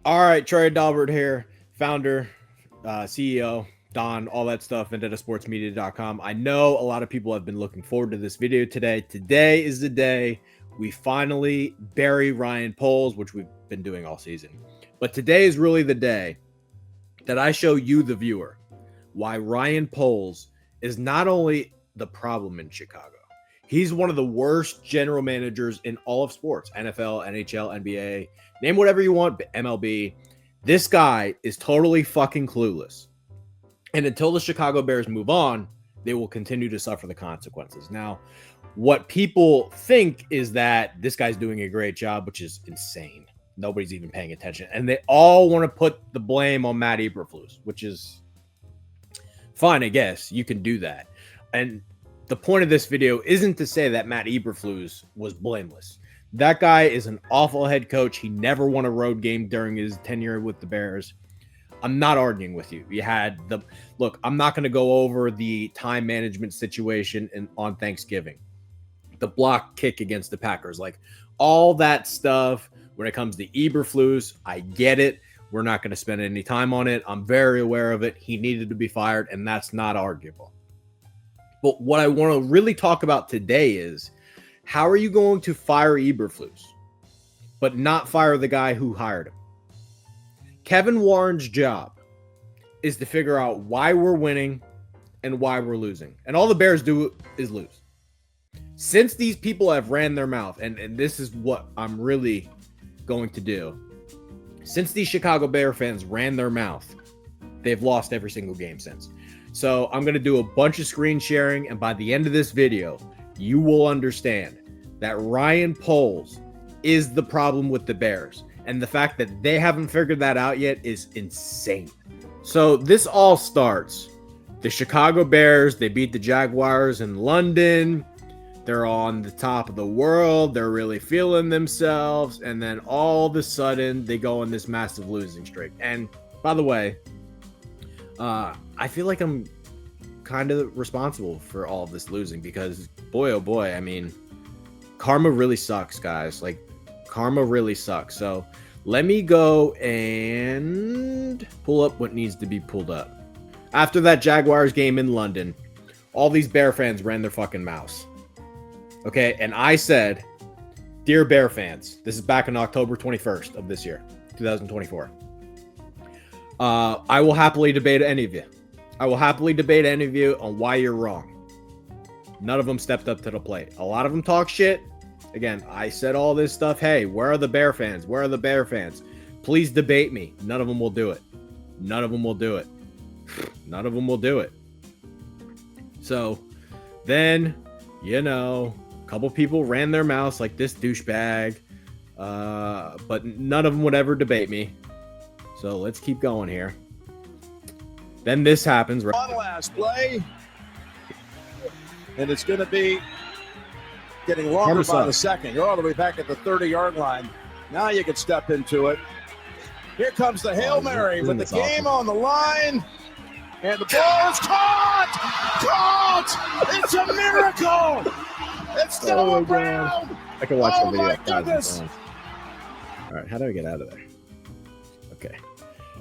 All right, Trey Dalbert here, founder, CEO, Don, all that stuff, VendettaSportsMedia.com. I know a lot of people have been looking forward to this video today. Today is the day we finally bury Ryan Poles, which we've been doing all season. But today is really the day that I show you, the viewer, why Ryan Poles is not only the problem in Chicago, he's one of the worst general managers in all of sports, NFL, NHL, NBA, name whatever you want, MLB. This guy is totally fucking clueless. And until the Chicago Bears move on, they will continue to suffer the consequences. Now, what people think is that this guy's doing a great job, which is insane. Nobody's even paying attention. And they all want to put the blame on Matt Eberflus, which is fine, I guess. You can do that. And the point of this video isn't to say that Matt Eberflus was blameless. That guy is an awful head coach. He never won a road game during his tenure with the Bears. I'm not arguing with you. You had the look. I'm not going to go over the time management situation on Thanksgiving, the block kick against the Packers, like all that stuff. When it comes to Eberflus, I get it. We're not going to spend any time on it. I'm very aware of it. He needed to be fired, and that's not arguable. But what I want to really talk about today is, how are you going to fire Eberflus, but not fire the guy who hired him? Kevin Warren's job is to figure out why we're winning and why we're losing. And all the Bears do is lose. Since these people have ran their mouth, and this is what I'm really going to do. Since these Chicago Bear fans ran their mouth, they've lost every single game since. So I'm going to do a bunch of screen sharing, and by the end of this video, you will understand that Ryan Poles is the problem with the Bears. And the fact that they haven't figured that out yet is insane. So this all starts. The Chicago Bears, they beat the Jaguars in London. They're on the top of the world. They're really feeling themselves. And then all of a sudden, they go on this massive losing streak. And by the way, I feel like I'm kind of responsible for all of this losing because, boy, oh boy, I mean, karma really sucks, guys. Like, karma really sucks. So let me go and pull up what needs to be pulled up. After that Jaguars game in London, all these Bear fans ran their fucking mouths. Okay, and I said, dear Bear fans, this is back on October 21st of this year, 2024. I will happily debate any of you. I will happily debate any of you on why you're wrong. None of them stepped up to the plate. A lot of them talk shit. Again, I said all this stuff. Hey, where are the Bear fans? Where are the Bear fans? Please debate me. None of them will do it. None of them will do it. None of them will do it. So then, you know, a couple people ran their mouths like this douchebag, but none of them would ever debate me. So let's keep going here. Then this happens. On last play, and it's going to be getting longer by the second. You're all the way back at the 30-yard line. Now you can step into it. Here comes the Hail Mary with the game on the line. And the ball is caught! Caught! It's a miracle! It's Noah Brown! I can watch the video. My goodness! All right, how do I get out of there? Okay.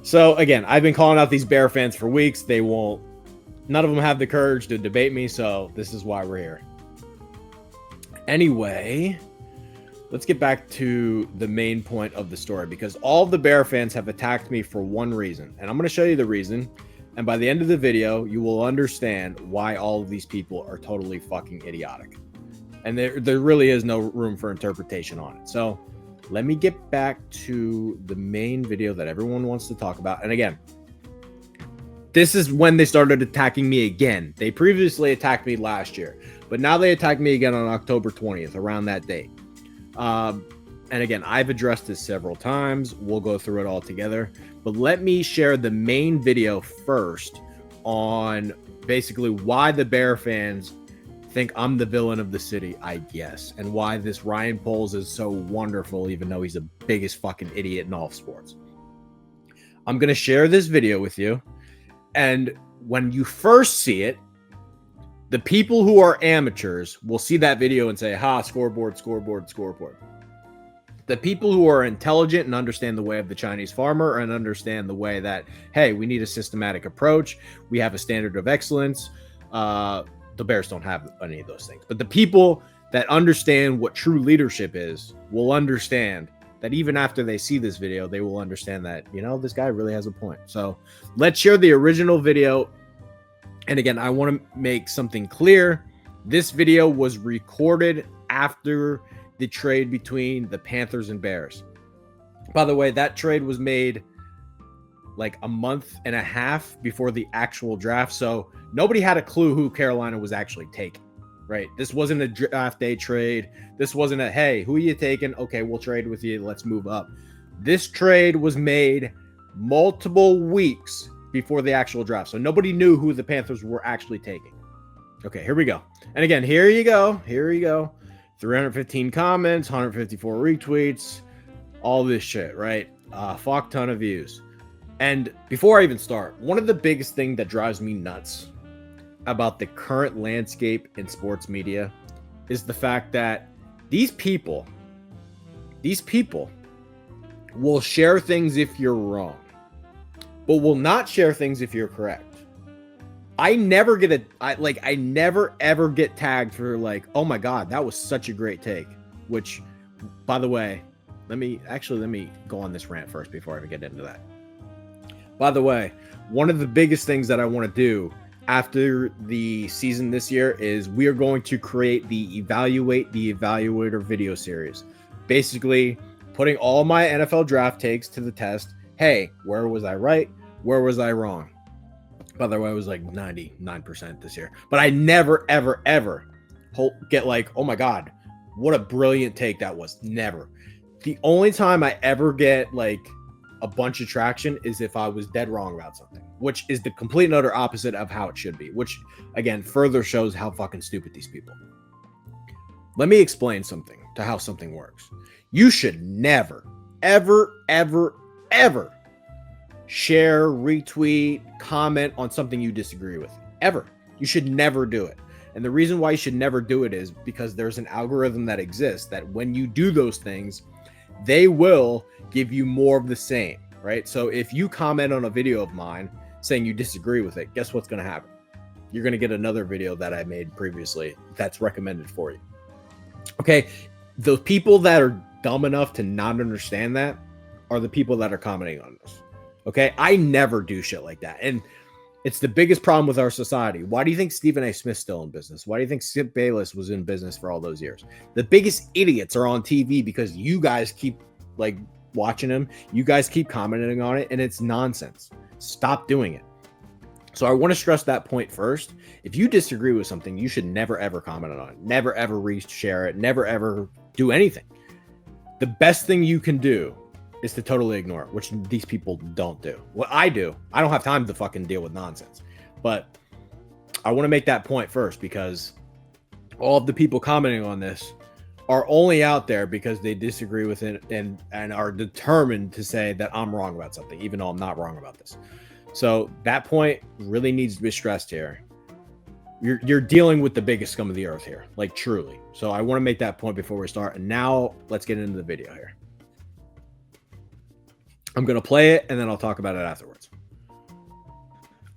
So, again, I've been calling out these Bear fans for weeks. They won't. None of them have the courage to debate me, so this is why we're here. Anyway, let's get back to the main point of the story, because all the Bear fans have attacked me for one reason, and I'm going to show you the reason. And by the end of the video, you will understand why all of these people are totally fucking idiotic. And there really is no room for interpretation on it. So let me get back to the main video that everyone wants to talk about. And again, this is when they started attacking me again. They previously attacked me last year, but now they attacked me again on October 20th, around that date. And again, I've addressed this several times. We'll go through it all together. But let me share the main video first on basically why the Bear fans think I'm the villain of the city, I guess, and why this Ryan Poles is so wonderful, even though he's the biggest fucking idiot in all of sports. I'm going to share this video with you. And when you first see it, the people who are amateurs will see that video and say, ha, scoreboard, scoreboard, scoreboard. The people who are intelligent and understand the way of the Chinese farmer and understand the way that, hey, we need a systematic approach. We have a standard of excellence. The Bears don't have any of those things. But the people that understand what true leadership is will understand that even after they see this video, they will understand that, this guy really has a point. So let's share the original video. And again, I want to make something clear. This video was recorded after the trade between the Panthers and Bears. By the way, that trade was made like a month and a half before the actual draft. So nobody had a clue who Carolina was actually taking, right? This wasn't a draft day trade. This wasn't a, hey, who are you taking? Okay, we'll trade with you. Let's move up. This trade was made multiple weeks before the actual draft. So nobody knew who the Panthers were actually taking. Okay, here we go. And again, here you go. 315 comments, 154 retweets, all this shit, right? Fuck ton of views. And before I even start, one of the biggest things that drives me nuts about the current landscape in sports media is the fact that these people will share things if you're wrong, but will not share things if you're correct. I never ever get tagged for like, oh my God, that was such a great take. Which, by the way, let me go on this rant first before I even get into that. By the way, one of the biggest things that I want to do after the season this year is we are going to create the Evaluate the Evaluator video series. Basically, putting all my NFL draft takes to the test. Hey, where was I right? Where was I wrong? By the way, I was like 99% this year. But I never, ever, ever get like, oh my God, what a brilliant take that was. Never. The only time I ever get like a bunch of traction is if I was dead wrong about something, which is the complete and utter opposite of how it should be, which again, further shows how fucking stupid these people. Let me explain something to how something works. You should never, ever, ever, ever share, retweet, comment on something you disagree with. Ever. You should never do it. And the reason why you should never do it is because there's an algorithm that exists that when you do those things, they will give you more of the same, right? So if you comment on a video of mine saying you disagree with it, guess what's going to happen? You're going to get another video that I made previously that's recommended for you. Okay. The people that are dumb enough to not understand that are the people that are commenting on this. Okay, I never do shit like that. And it's the biggest problem with our society. Why do you think Stephen A. Smith's still in business? Why do you think Skip Bayless was in business for all those years? The biggest idiots are on TV because you guys keep like watching them. You guys keep commenting on it, and it's nonsense. Stop doing it. So I want to stress that point first. If you disagree with something, you should never, ever comment on it. Never, ever reshare it. Never, ever do anything. The best thing you can do is to totally ignore it, which these people don't do. What I do, I don't have time to fucking deal with nonsense. But I want to make that point first because all of the people commenting on this are only out there because they disagree with it and are determined to say that I'm wrong about something, even though I'm not wrong about this. So that point really needs to be stressed here. You're dealing with the biggest scum of the earth here, like truly. So I want to make that point before we start. And now let's get into the video here. I'm going to play it, and then I'll talk about it afterwards.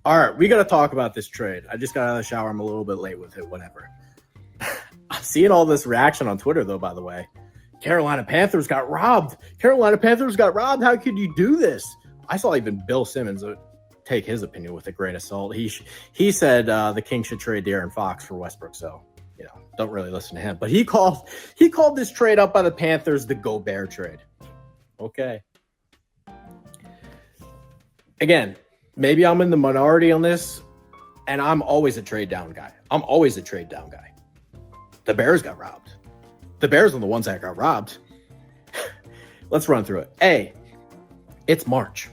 All right, we got to talk about this trade. I just got out of the shower. I'm a little bit late with it, whatever. I'm seeing all this reaction on Twitter, though, by the way. Carolina Panthers got robbed. Carolina Panthers got robbed. How could you do this? I saw even Bill Simmons take his opinion with a grain of salt. He said the Kings should trade De'Aaron Fox for Westbrook, so don't really listen to him. But he called this trade up by the Panthers the Gobert trade. Okay. Again, maybe I'm in the minority on this, and I'm always a trade down guy. The Bears got robbed. The Bears are the ones that got robbed. Let's run through it. A, it's March.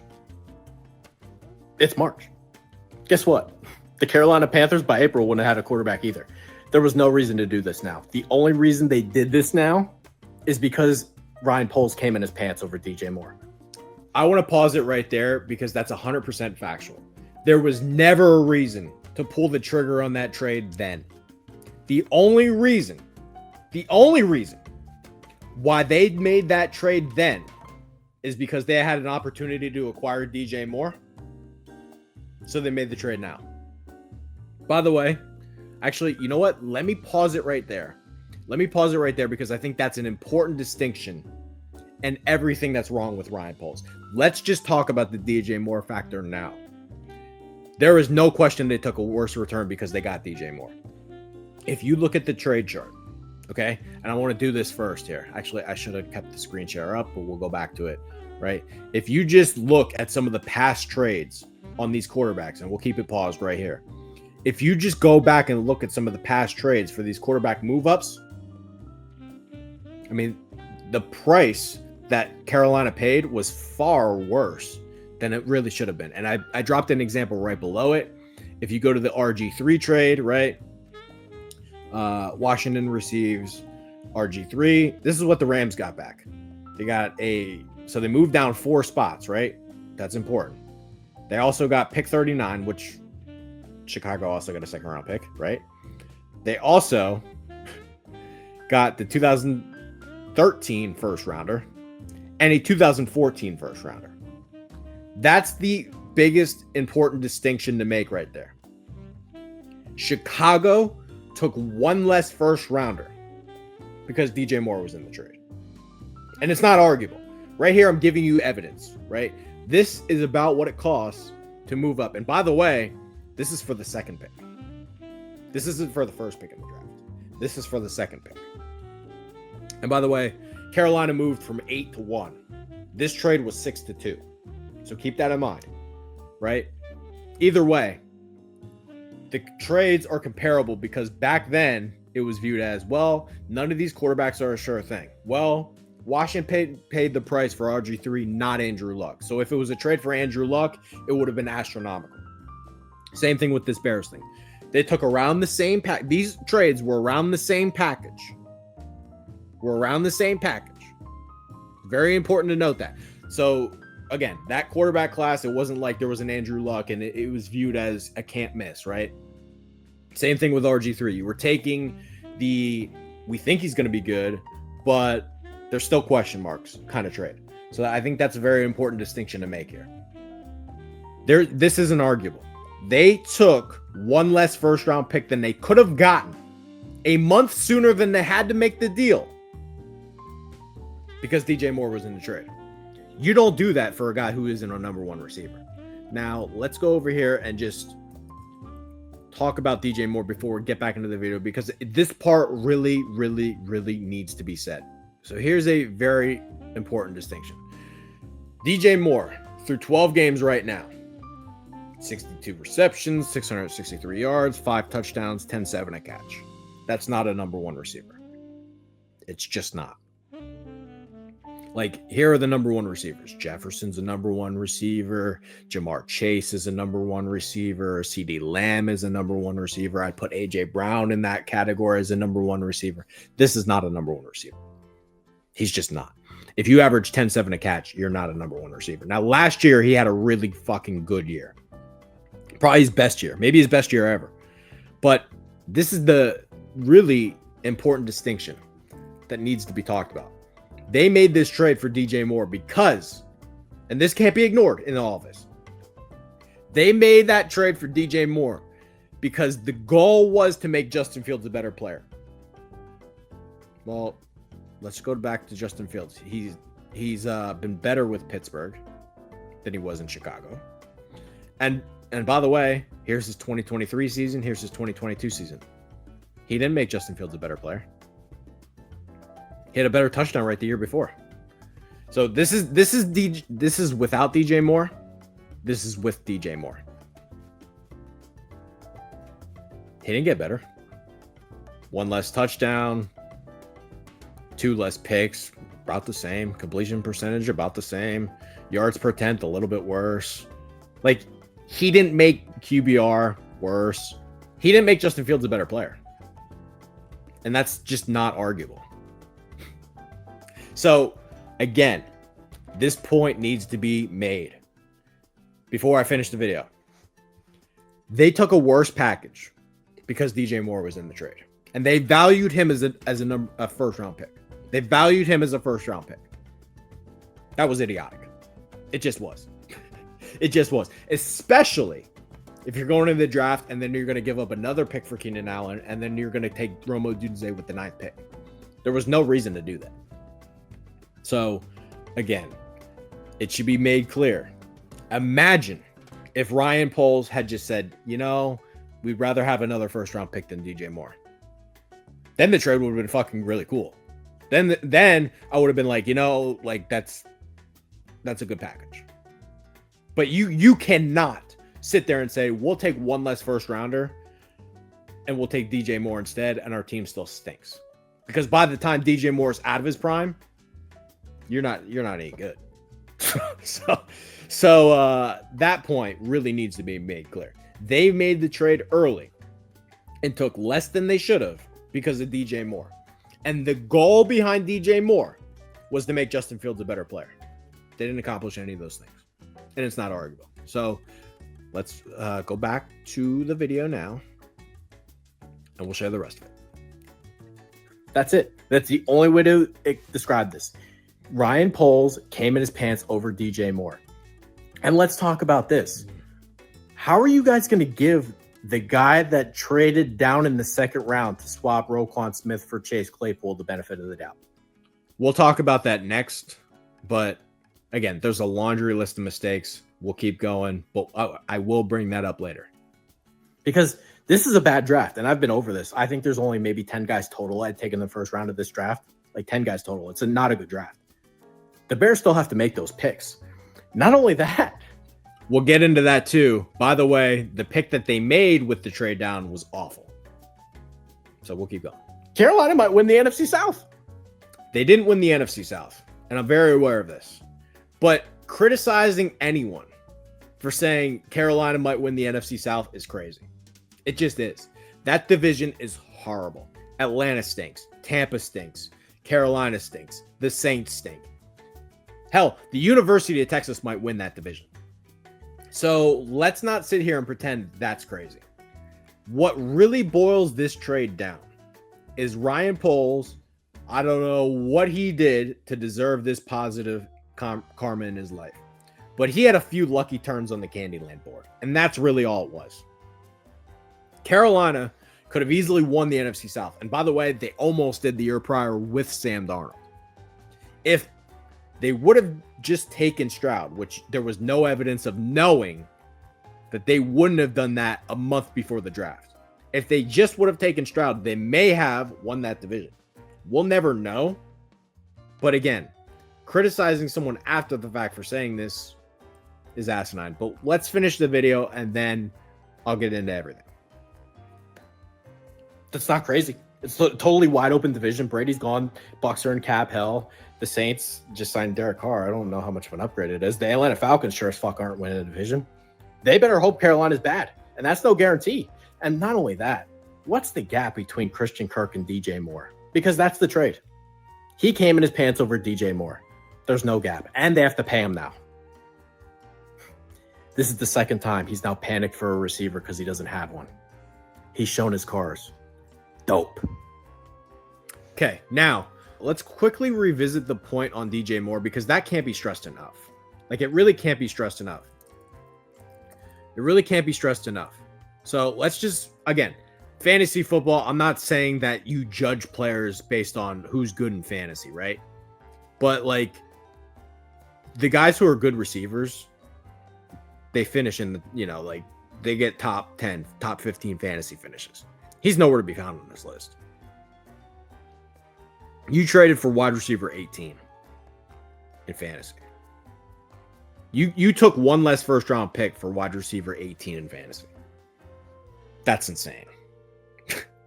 Guess what? The Carolina Panthers by April wouldn't have had a quarterback either. There was no reason to do this now. The only reason they did this now is because Ryan Poles came in his pants over DJ Moore. I want to pause it right there because that's 100% factual. There was never a reason to pull the trigger on that trade then. The only reason Why they made that trade then is because they had an opportunity to acquire DJ Moore. So they made the trade now. By the way, actually, you know what? Let me pause it right there. Let me pause it right there because I think that's an important distinction and everything that's wrong with Ryan Poles. Let's just talk about the DJ Moore factor now. There is no question they took a worse return because they got DJ Moore. If you look at the trade chart, okay, and I want to do this first here. Actually, I should have kept the screen share up, but we'll go back to it, right? If you just look at some of the past trades on these quarterbacks, and we'll keep it paused right here. If you just go back and look at some of the past trades for these quarterback move-ups, I mean, the price that Carolina paid was far worse than it really should have been. And I dropped an example right below it. If you go to the RG3 trade, right? Washington receives RG3. This is what the Rams got back. So they moved down 4 spots, right? That's important. They also got pick 39, which Chicago also got a second round pick, right? They also got the 2013 first rounder and a 2014 first rounder. That's the biggest important distinction to make right there. Chicago took 1 less first rounder because DJ Moore was in the trade. And it's not arguable. Right here, I'm giving you evidence, right? This is about what it costs to move up. And by the way, this is for the second pick. This isn't for the first pick in the draft. This is for the second pick. And by the way, Carolina moved from 8 to 1. This trade was 6 to 2. So keep that in mind, right? Either way, the trades are comparable because back then it was viewed as, well, none of these quarterbacks are a sure thing. Well, Washington paid the price for RG3, not Andrew Luck. So if it was a trade for Andrew Luck, it would have been astronomical. Same thing with this Bears thing. They took around the same pack. These trades were around the same package. Very important to note that. So again, that quarterback class, it wasn't like there was an Andrew Luck and it was viewed as a can't miss, right? Same thing with RG3. You were taking we think he's going to be good, but there's still question marks kind of trade. So I think that's a very important distinction to make here. This isn't arguable. They took 1 less first round pick than they could have gotten a month sooner than they had to make the deal because DJ Moore was in the trade. You don't do that for a guy who isn't a number 1 receiver. Now, let's go over here and just talk about DJ Moore before we get back into the video because this part really, really, really needs to be said. So here's a very important distinction. DJ Moore, through 12 games right now, 62 receptions, 663 yards, 5 touchdowns, 10-7 a catch. That's not a number 1 receiver. It's just not. Like, here are the number 1 receivers. Jefferson's a number 1 receiver. Jamar Chase is a number 1 receiver. CeeDee Lamb is a number 1 receiver. I'd put A.J. Brown in that category as a number 1 receiver. This is not a number 1 receiver. He's just not. If you average 10-7 a catch, you're not a number 1 receiver. Now, last year, he had a really fucking good year. Probably his best year. Maybe his best year ever. But this is the really important distinction that needs to be talked about. They made this trade for DJ Moore because, and this can't be ignored in all of this, they made that trade for DJ Moore because the goal was to make Justin Fields a better player. Well, let's go back to Justin Fields. He's been better with Pittsburgh than he was in Chicago. And by the way, here's his 2023 season. Here's his 2022 season. He didn't make Justin Fields a better player. He had a better touchdown rate the year before. So this is without DJ Moore. This is with DJ Moore. He didn't get better. 1 less touchdown, 2 less picks, about the same. Completion percentage, about the same. Yards per attempt, a little bit worse. Like, he didn't make QBR worse. He didn't make Justin Fields a better player. And that's just not arguable. So, again, this point needs to be made before I finish the video. They took a worse package because DJ Moore was in the trade. And they valued him as a first-round pick. They valued him as a first-round pick. That was idiotic. It just was. It just was. Especially if you're going into the draft and then you're going to give up another pick for Keenan Allen and then you're going to take Rome Odunze with the 9th pick. There was no reason to do that. So, again, it should be made clear. Imagine if Ryan Poles had just said, we'd rather have another first-round pick than DJ Moore. Then the trade would have been fucking really cool. Then I would have been like, that's a good package. But you cannot sit there and say, we'll take one less first rounder and we'll take DJ Moore instead, and our team still stinks. Because by the time DJ Moore is out of his prime, you're not any good. So that point really needs to be made clear. They made the trade early and took less than they should have because of DJ Moore. And the goal behind DJ Moore was to make Justin Fields a better player. They didn't accomplish any of those things. And it's not arguable. So let's go back to the video now and we'll share the rest of it. That's it. That's the only way to describe this. Ryan Poles came in his pants over DJ Moore. And let's talk about this. How are you guys going to give the guy that traded down in the second round to swap Roquan Smith for Chase Claypool the benefit of the doubt? We'll talk about that next. But again, there's a laundry list of mistakes. We'll keep going, but I will bring that up later. Because this is a bad draft, and I've been over this. I think there's only maybe 10 guys total I'd taken the first round of this draft. Like 10 guys total. It's not a good draft. The Bears still have to make those picks. Not only that, we'll get into that too. By the way, the pick that they made with the trade down was awful. So we'll keep going. Carolina might win the NFC South. They didn't win the NFC South, and I'm very aware of this. But criticizing anyone for saying Carolina might win the NFC South is crazy. It just is. That division is horrible. Atlanta stinks. Tampa stinks. Carolina stinks. The Saints stink. Hell, the University of Texas might win that division. So let's not sit here and pretend that's crazy. What really boils this trade down is Ryan Poles. I don't know what he did to deserve this positive karma in his life, but he had a few lucky turns on the Candyland board, and that's really all it was. Carolina could have easily won the NFC South, and by the way, they almost did the year prior with Sam Darnold. If they would have just taken Stroud, which there was no evidence of knowing that they wouldn't have done that a month before the draft. If they just would have taken Stroud, they may have won that division. We'll never know. But again, criticizing someone after the fact for saying this is asinine. But let's finish the video and then I'll get into everything. That's not crazy. It's a totally wide open division. Brady's gone. Bucs are in cap hell. The Saints just signed Derek Carr. I don't know how much of an upgrade it is. The Atlanta Falcons sure as fuck aren't winning the division. They better hope Carolina's bad. And that's no guarantee. And not only that, what's the gap between Christian Kirk and DJ Moore? Because that's the trade. He came in his pants over DJ Moore. There's no gap. And they have to pay him now. This is the second time he's now panicked for a receiver because he doesn't have one. He's shown his cars. Dope. Okay, now let's quickly revisit the point on DJ Moore because that can't be stressed enough. Like, it really can't be stressed enough. It really can't be stressed enough. So let's just, again, fantasy football, I'm not saying that you judge players based on who's good in fantasy, right? But, like, the guys who are good receivers, they finish in the, they get top 10, top 15 fantasy finishes. He's nowhere to be found on this list. You traded for wide receiver 18 in fantasy. You took one less first round pick for wide receiver 18 in fantasy. That's insane.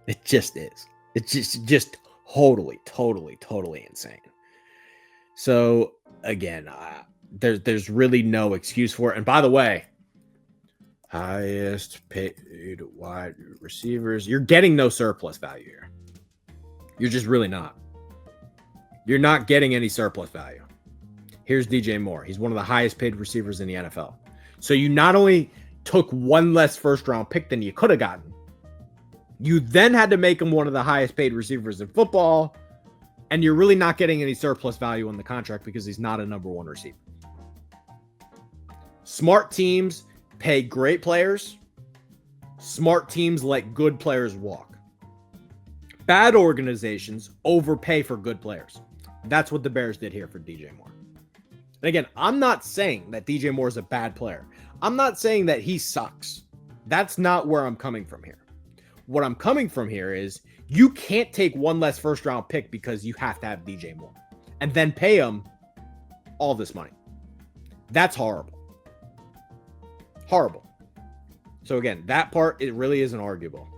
It just is. It's just totally insane. So again, there's really no excuse for it. And by the way, highest paid wide receivers, you're getting no surplus value here. You're just really not. You're not getting any surplus value. Here's DJ Moore. He's one of the highest paid receivers in the NFL. So you not only took one less first round pick than you could have gotten, you then had to make him one of the highest paid receivers in football. And you're really not getting any surplus value on the contract because he's not a number one receiver. Smart teams pay great players. Smart teams let good players walk. Bad organizations overpay for good players. That's what the Bears did here for DJ Moore. And again, I'm not saying that DJ Moore is a bad player. I'm not saying that he sucks. That's not where I'm coming from here. What I'm coming from here is you can't take one less first round pick because you have to have DJ Moore and then pay him all this money. That's horrible. Horrible. So again, that part, it really isn't arguable.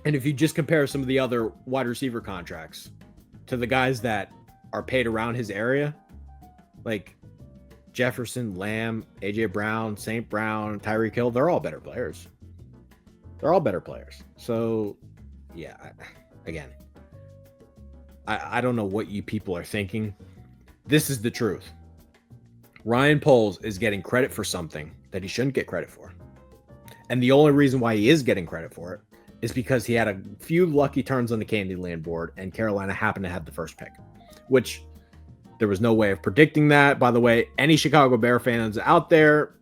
And if you just compare some of the other wide receiver contracts to the guys that are paid around his area, like Jefferson, Lamb, AJ Brown, St. Brown, Tyreek Hill, they're all better players. They're all better players. So yeah, again, I don't know what you people are thinking. This is the truth. Ryan Poles is getting credit for something that he shouldn't get credit for. And the only reason why he is getting credit for it is because he had a few lucky turns on the Candyland board and Carolina happened to have the first pick, which there was no way of predicting that. By the way, any Chicago Bear fans out there,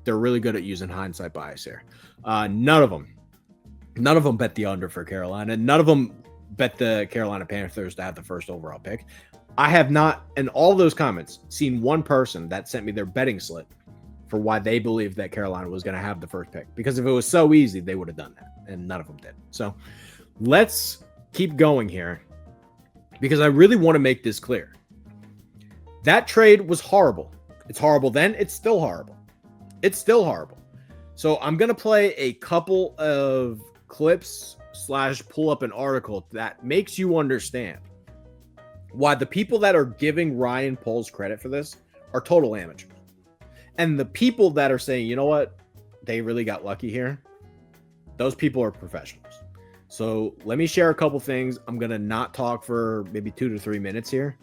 they're really good at using hindsight bias here. None of them bet the under for Carolina. None of them bet the Carolina Panthers to have the first overall pick. I have not, in all those comments, seen one person that sent me their betting slip for why they believed that Carolina was going to have the first pick. Because if it was so easy, they would have done that. And none of them did. So let's keep going here because I really want to make this clear. That trade was horrible. It's horrible then. It's still horrible. It's still horrible. So I'm going to play a couple of clips / pull up an article that makes you understand why the people that are giving Ryan Poles credit for this are total amateurs. And the people that are saying, you know what, they really got lucky here, those people are professionals. So let me share a couple things. I'm going to not talk for maybe 2 to 3 minutes here.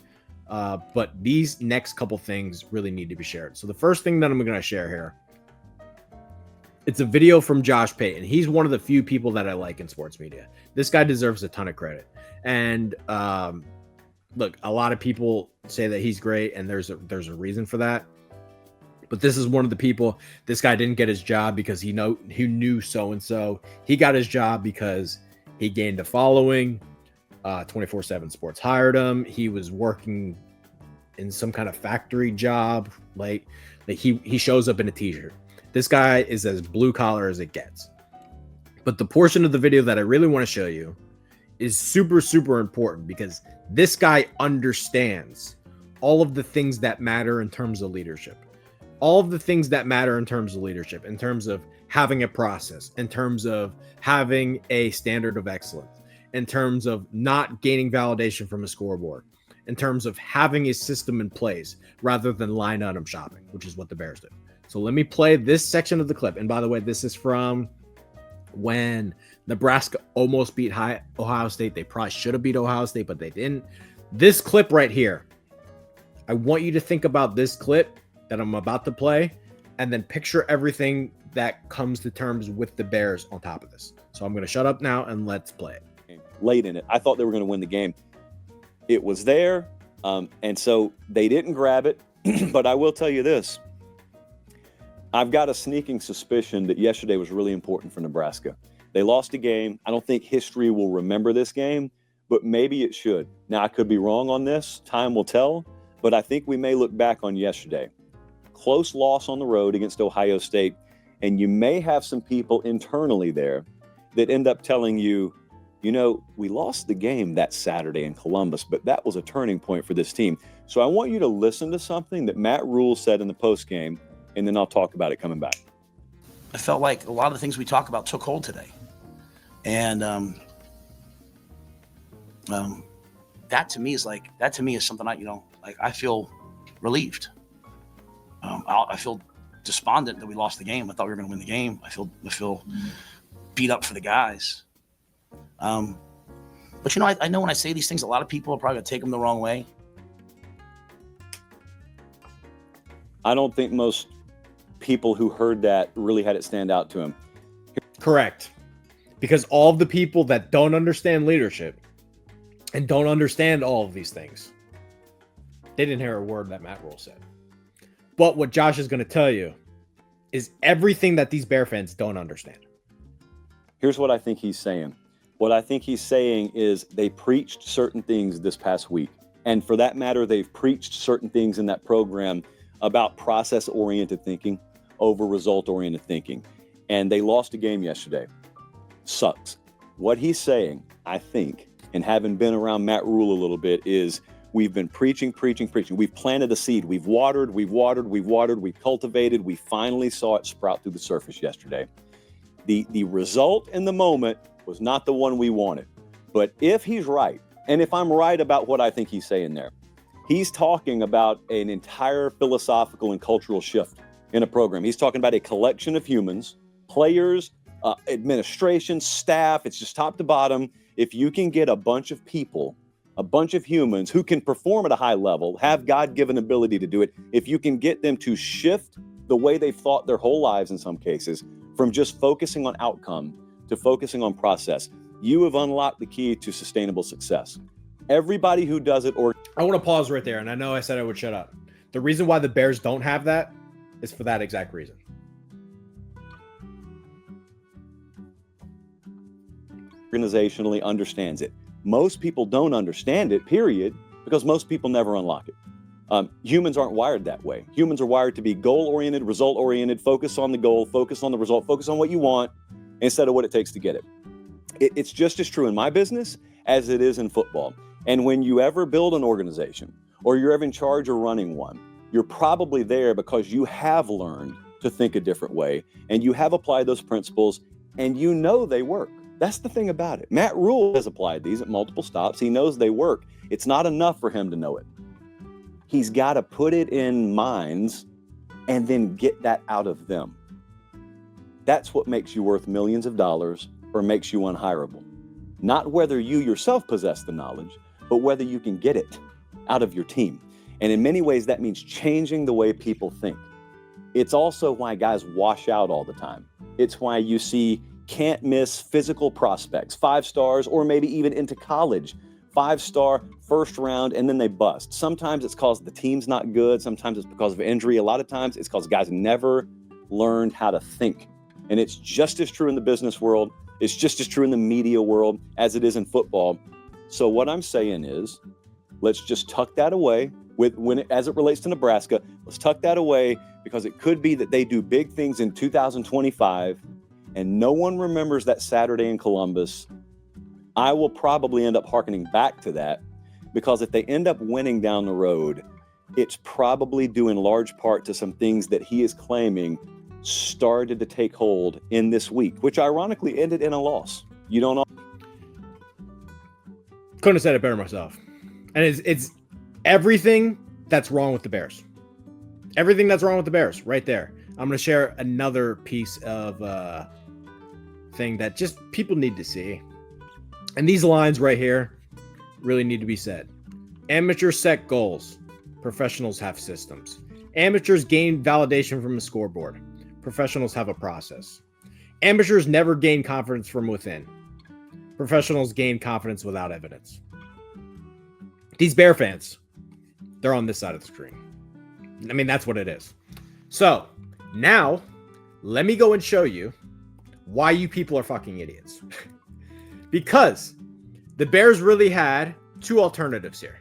But these next couple things really need to be shared. So the first thing that I'm going to share here, it's a video from Josh Payton. He's one of the few people that I like in sports media. This guy deserves a ton of credit. And look, a lot of people say that he's great, and there's a reason for that. But this is one of the people. This guy didn't get his job because he knew so-and-so. He got his job because he gained a following. 24/7 Sports hired him. He was working in some kind of factory job. Like he shows up in a t-shirt. This guy is as blue collar as it gets. But the portion of the video that I really want to show you is super, super important because this guy understands all of the things that matter in terms of leadership. All of the things that matter in terms of leadership, in terms of having a process, in terms of having a standard of excellence, in terms of not gaining validation from a scoreboard, in terms of having a system in place rather than line item shopping, which is what the Bears do. So let me play this section of the clip. And by the way, this is from when Nebraska almost beat Ohio State. They probably should have beat Ohio State, but they didn't. This clip right here, I want you to think about this clip that I'm about to play and then picture everything that comes to terms with the Bears on top of this. So I'm going to shut up now and let's play it. Late in it, I thought they were going to win the game. It was there, and so they didn't grab it. But I will tell you this. I've got a sneaking suspicion that yesterday was really important for Nebraska. They lost a game. I don't think history will remember this game, but maybe it should. Now, I could be wrong on this. Time will tell. But I think we may look back on yesterday. Close loss on the road against Ohio State. And you may have some people internally there that end up telling you, you know, we lost the game that Saturday in Columbus, but that was a turning point for this team. So I want you to listen to something that Matt Rule said in the postgame, and then I'll talk about it coming back. I felt like a lot of the things we talk about took hold today. And that to me is something I feel relieved. I feel despondent that we lost the game. I thought we were going to win the game. I feel beat up for the guys. But you know, I know when I say these things, a lot of people are probably going to take them the wrong way. I don't think most people who heard that really had it stand out to them. Correct. Because all of the people that don't understand leadership and don't understand all of these things. They didn't hear a word that Matt Rule said. But what Josh is going to tell you is everything that these Bear fans don't understand. Here's what I think he's saying. What I think he's saying is they preached certain things this past week. And for that matter, they've preached certain things in that program about process-oriented thinking over result-oriented thinking. And they lost a game yesterday. Sucks. What he's saying, I think, and having been around Matt Rule a little bit, is we've been preaching. We've planted a seed. We've watered, we've cultivated. We finally saw it sprout through the surface yesterday. The result in the moment was not the one we wanted. But if he's right, and if I'm right about what I think he's saying there, he's talking about an entire philosophical and cultural shift in a program. He's talking about a collection of humans, players, administration, staff. It's just top to bottom. If you can get a bunch of people, a bunch of humans who can perform at a high level, have God-given ability to do it, if you can get them to shift the way they've thought their whole lives in some cases, from just focusing on outcome to focusing on process, you have unlocked the key to sustainable success. Everybody who does it, or I want to pause right there, and I know I said I would shut up. The reason why the Bears don't have that is for that exact reason. Organizationally understands it. Most people don't understand it, period, because most people never unlock it. Humans aren't wired that way. Humans are wired to be goal-oriented, result-oriented, focus on the goal, focus on the result, focus on what you want instead of what it takes to get it. It's just as true in my business as it is in football. And when you ever build an organization or you're ever in charge of running one, you're probably there because you have learned to think a different way and you have applied those principles and you know they work. That's the thing about it. Matt Rule has applied these at multiple stops. He knows they work. It's not enough for him to know it. He's got to put it in minds and then get that out of them. That's what makes you worth millions of dollars or makes you unhireable. Not whether you yourself possess the knowledge, but whether you can get it out of your team. And in many ways, that means changing the way people think. It's also why guys wash out all the time. It's why you see can't miss physical prospects, 5 stars, or maybe even into college, 5-star, first round, and then they bust. Sometimes it's because the team's not good. Sometimes it's because of injury. A lot of times it's because guys never learned how to think. And it's just as true in the business world. It's just as true in the media world as it is in football. So what I'm saying is, let's just tuck that away as it relates to Nebraska. Let's tuck that away because it could be that they do big things in 2025 and no one remembers that Saturday in Columbus. I will probably end up hearkening back to that because if they end up winning down the road, it's probably due in large part to some things that he is claiming started to take hold in this week, which ironically ended in a loss. You don't know. Couldn't have said it better myself. And it's everything that's wrong with the Bears. Everything that's wrong with the Bears right there. I'm going to share another piece of thing that just people need to see. And these lines right here really need to be said. Amateurs set goals. Professionals have systems. Amateurs gain validation from a scoreboard. Professionals have a process. Amateurs never gain confidence from within. Professionals gain confidence without evidence. These Bear fans, they're on this side of the screen. I mean, that's what it is. So now let me go and show you why you people are fucking idiots. Because the Bears really had 2 alternatives here.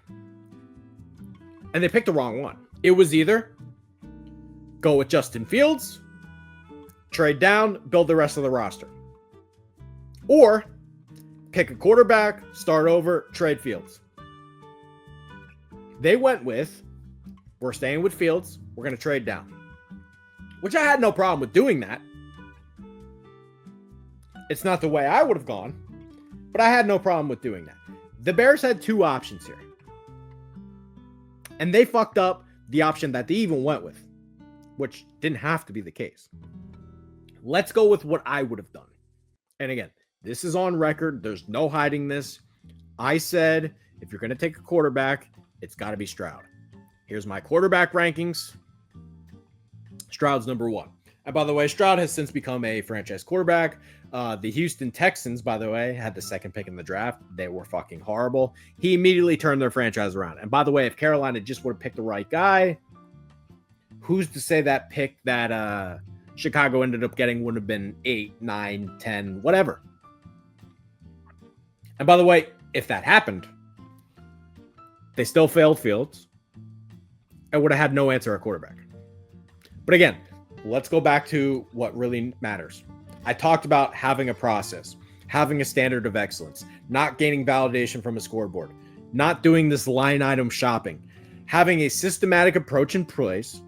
And they picked the wrong one. It was either go with Justin Fields, trade down, build the rest of the roster. Or pick a quarterback, start over, trade Fields. They went with, we're staying with Fields, we're going to trade down. Which I had no problem with doing that. It's not the way I would have gone, but I had no problem with doing that. The Bears had 2 options here. And they fucked up the option that they even went with, which didn't have to be the case. Let's go with what I would have done. And again, this is on record. There's no hiding this. I said, if you're going to take a quarterback, it's got to be Stroud. Here's my quarterback rankings. Stroud's number 1. And by the way, Stroud has since become a franchise quarterback. The Houston Texans, by the way, had the second pick in the draft. They were fucking horrible. He immediately turned their franchise around. And by the way, if Carolina just would have picked the right guy, who's to say that pick that Chicago ended up getting would have been 8, 9, 10, whatever. And by the way, if that happened, they still failed Fields and would have had no answer at quarterback. But again, let's go back to what really matters. I talked about having a process, having a standard of excellence, not gaining validation from a scoreboard, not doing this line item shopping, having a systematic approach in place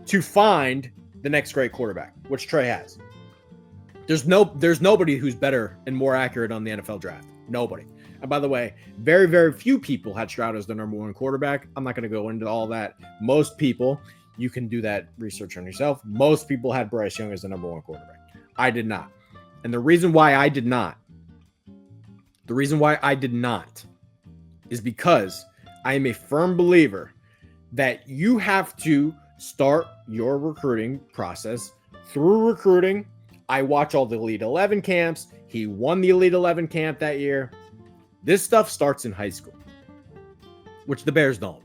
to find the next great quarterback, which Trey has. There's nobody who's better and more accurate on the NFL draft. Nobody. And by the way, very, very few people had Stroud as the number one quarterback. I'm not going to go into all that. Most people, you can do that research on yourself. Most people had Bryce Young as the number one quarterback. I did not. And the reason why I did not is because I am a firm believer that you have to start your recruiting process through recruiting. I watch all the Elite 11 camps. He won the Elite 11 camp that year. This stuff starts in high school, which the Bears don't.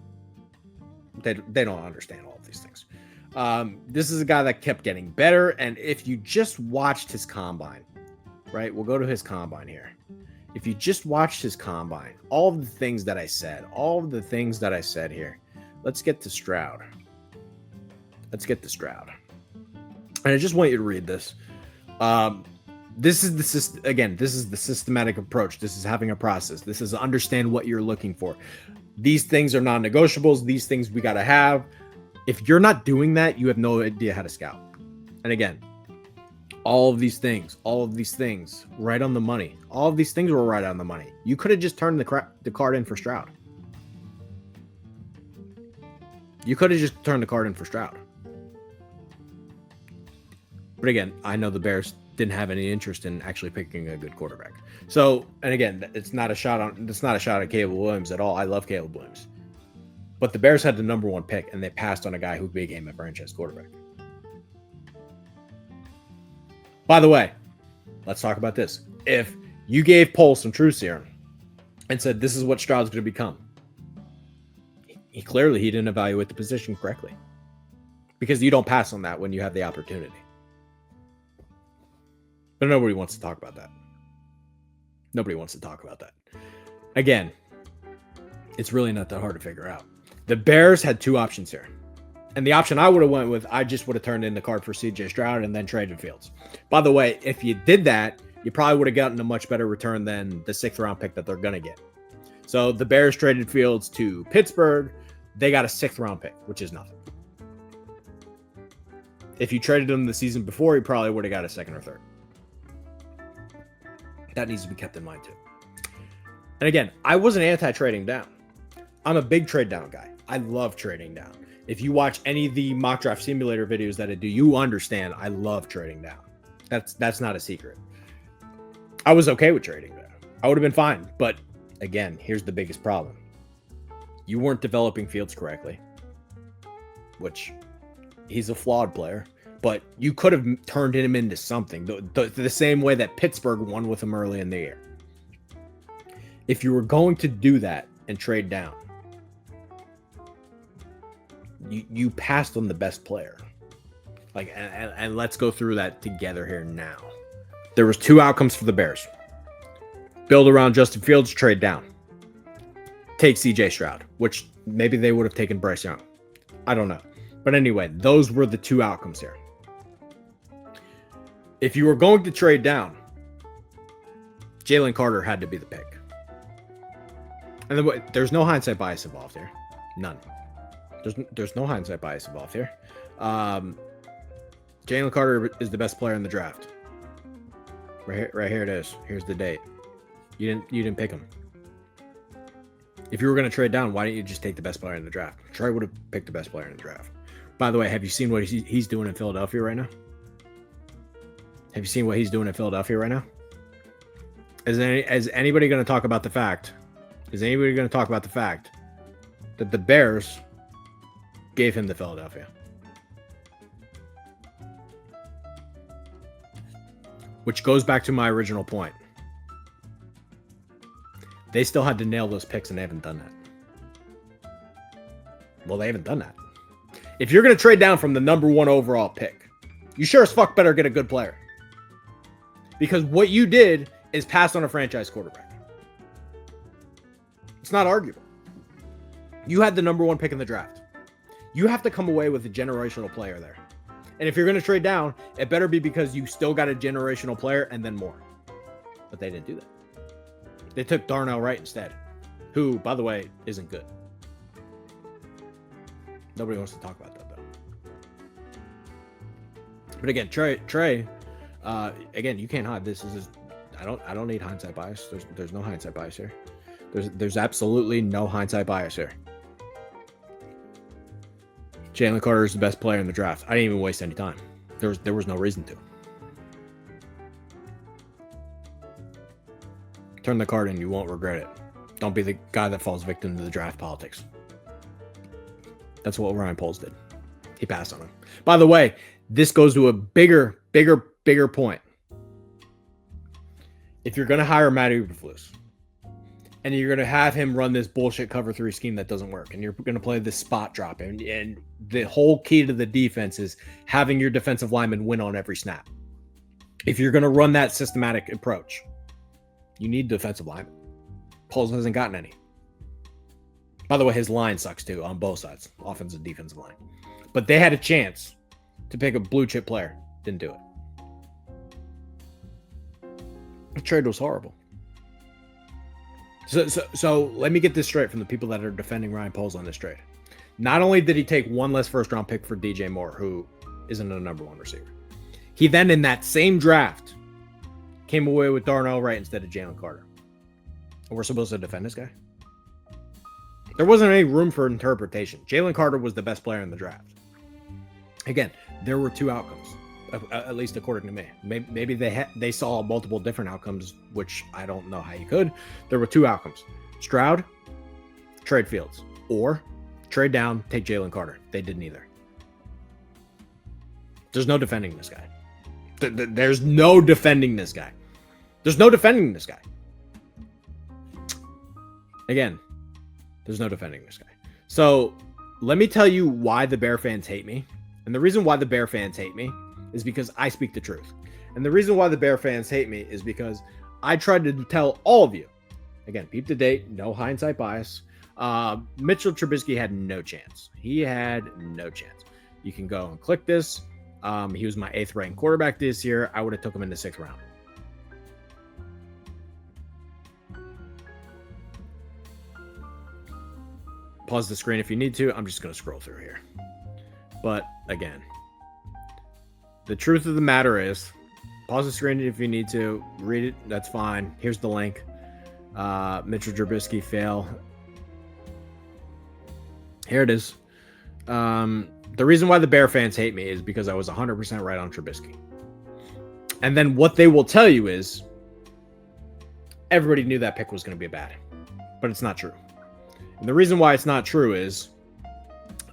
They don't understand all of these things. This is a guy that kept getting better. And if you just watched his combine, right? We'll go to his combine here. If you just watched his combine, all of the things that I said here, let's get to Stroud. And I just want you to read this. This is the systematic approach. This is having a process. This is understand what you're looking for. These things are non-negotiables. These things we got to have. If you're not doing that, you have no idea how to scout. And again, all of these things, right on the money. All of these things were right on the money. You could have just turned the card in for Stroud. But again, I know the Bears didn't have any interest in actually picking a good quarterback. So, and again, it's not a shot at Caleb Williams at all. I love Caleb Williams. But the Bears had the number one pick, and they passed on a guy who became a franchise quarterback. By the way, let's talk about this. If you gave Pohl some truth serum and said, this is what Stroud's going to become, he didn't evaluate the position correctly. Because you don't pass on that when you have the opportunity. But nobody wants to talk about that. Again, it's really not that hard to figure out. The Bears had two options here. And the option I would have went with, I just would have turned in the card for CJ Stroud and then traded Fields. By the way, if you did that, you probably would have gotten a much better return than the 6th round pick that they're going to get. So the Bears traded Fields to Pittsburgh. They got a 6th round pick, which is nothing. If you traded him the season before, he probably would have got a 2nd or 3rd. That needs to be kept in mind too. And again, I wasn't anti-trading down. I'm a big trade down guy. I love trading down. If you watch any of the mock draft simulator videos that I do, you understand I love trading down. That's not a secret. I was okay with trading down. I would have been fine. But again, here's the biggest problem. You weren't developing Fields correctly, which he's a flawed player. But you could have turned him into something the same way that Pittsburgh won with him early in the year. If you were going to do that and trade down, you passed on the best player. And let's go through that together here now. There was 2 outcomes for the Bears. Build around Justin Fields, trade down. Take CJ Stroud, which maybe they would have taken Bryce Young. I don't know. But anyway, those were the 2 outcomes here. If you were going to trade down, Jalen Carter had to be the pick. And there's no hindsight bias involved here. None. There's no hindsight bias involved here. Jalen Carter is the best player in the draft. Right here it is. Here's the date. You didn't pick him. If you were going to trade down, why didn't you just take the best player in the draft? Trey would have picked the best player in the draft. By the way, have you seen what he's doing in Philadelphia right now? Is anybody going to talk about the fact? Is anybody going to talk about the fact that the Bears gave him to Philadelphia? which goes back to my original point. They still had to nail those picks, and they haven't done that. Well, they haven't done that. If you're going to trade down from the number 1 overall pick, you sure as fuck better get a good player. Because what you did is pass on a franchise quarterback. It's not arguable. You had the number 1 pick in the draft. You have to come away with a generational player there. And if you're going to trade down, it better be because you still got a generational player and then more. But they didn't do that. They took Darnell Wright instead, who, by the way, isn't good. Nobody wants to talk about that, though. But again, Trey, again, you can't hide this. I don't need hindsight bias. There's no hindsight bias here. There's absolutely no hindsight bias here. Jalen Carter is the best player in the draft. I didn't even waste any time. There was no reason to. Turn the card in, you won't regret it. Don't be the guy that falls victim to the draft politics. That's what Ryan Poles did. He passed on him. By the way, this goes to a bigger point. If you're going to hire Matt Eberflus, and you're going to have him run this bullshit cover 3 scheme that doesn't work, and you're going to play this spot drop, and the whole key to the defense is having your defensive lineman win on every snap. If you're going to run that systematic approach, you need defensive linemen. Poles hasn't gotten any. By the way, his line sucks too on both sides, offensive and defensive line. But they had a chance to pick a blue chip player. Didn't do it. The trade was horrible. So let me get this straight from the people that are defending Ryan Poles on this trade. Not only did he take 1 less first round pick for DJ Moore, who isn't a number 1 receiver, he then in that same draft came away with Darnell Wright instead of Jalen Carter. And we're supposed to defend this guy? There wasn't any room for interpretation. Jalen Carter was the best player in the draft. Again, there were 2 outcomes, at least according to me. Maybe they saw multiple different outcomes, which I don't know how you could. There were 2 outcomes. Stroud, trade Fields, or trade down, take Jalen Carter. They did neither. There's no defending this guy. There's no defending this guy. There's no defending this guy. Again, there's no defending this guy. So let me tell you why the Bear fans hate me. And the reason why the Bear fans hate me is because I speak the truth. And the reason why the Bear fans hate me is because I tried to tell all of you, again, peep the date, no hindsight bias. Mitchell Trubisky had no chance. He had no chance. You can go and click this. He was my 8th ranked quarterback this year. I would have took him in the 6th round. Pause the screen if you need to. I'm just going to scroll through here. But again, the truth of the matter is, pause the screen if you need to. Read it. That's fine. Here's the link. Mitchell Trubisky fail. Here it is. The reason why the Bear fans hate me is because I was 100% right on Trubisky. And then what they will tell you is everybody knew that pick was going to be bad, but it's not true. And the reason why it's not true is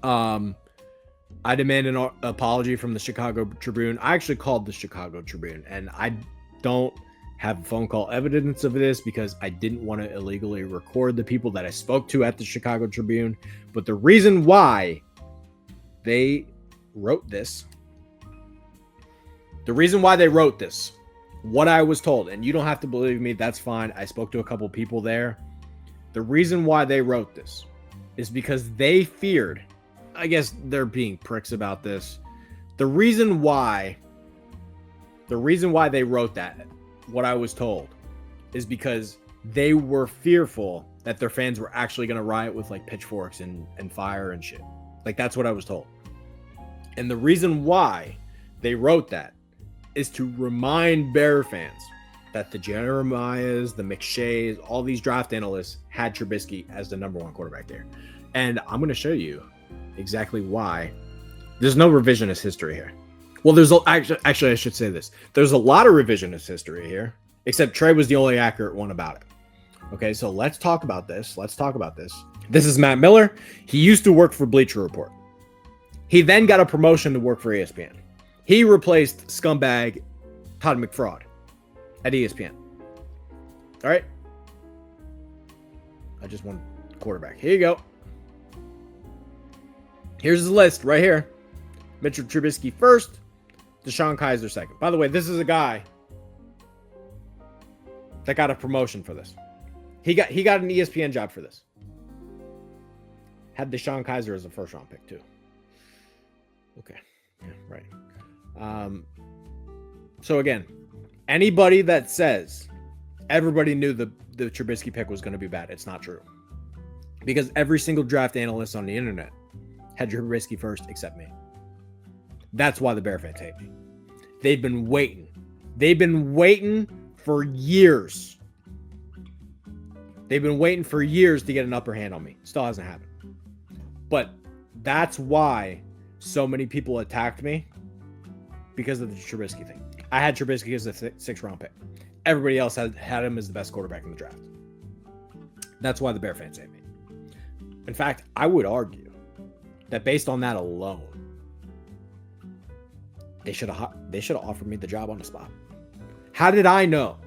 I demand an apology from the Chicago Tribune. I actually called the Chicago Tribune, and I don't have phone call evidence of this because I didn't want to illegally record the people that I spoke to at the Chicago Tribune. But the reason why they wrote this, what I was told, and you don't have to believe me, that's fine. I spoke to a couple people there. The reason why they wrote this is because they feared, I guess they're being pricks about this. The reason why they wrote that, what I was told, is because they were fearful that their fans were actually going to riot with like pitchforks and fire and shit. Like, that's what I was told. And the reason why they wrote that is to remind Bear fans that the Jeremiahs, the McShays, all these draft analysts had Trubisky as the number 1 quarterback there. And I'm going to show you exactly why. There's no revisionist history here. Well, actually, I should say this. There's a lot of revisionist history here, except Trey was the only accurate one about it. Okay, so let's talk about this. This is Matt Miller. He used to work for Bleacher Report. He then got a promotion to work for ESPN. He replaced scumbag Todd McFraud. at ESPN. All right. I just want quarterback. Here you go. Here's the list right here. Mitchell Trubisky first. Deshaun Kaiser second. By the way, this is a guy that got a promotion for this. He got an ESPN job for this. Had Deshaun Kaiser as a first round pick too. Okay. Yeah, right. So again, anybody that says everybody knew the Trubisky pick was going to be bad, it's not true. Because every single draft analyst on the internet had Trubisky first except me. That's why the Bear fans hate me. They've been waiting. They've been waiting for years. They've been waiting for years to get an upper hand on me. Still hasn't happened. But that's why so many people attacked me, because of the Trubisky thing. I had Trubisky as a sixth round pick. Everybody else had him as the best quarterback in the draft. That's why the Bear fans hate me. In fact, I would argue that based on that alone, they should have offered me the job on the spot. How did I know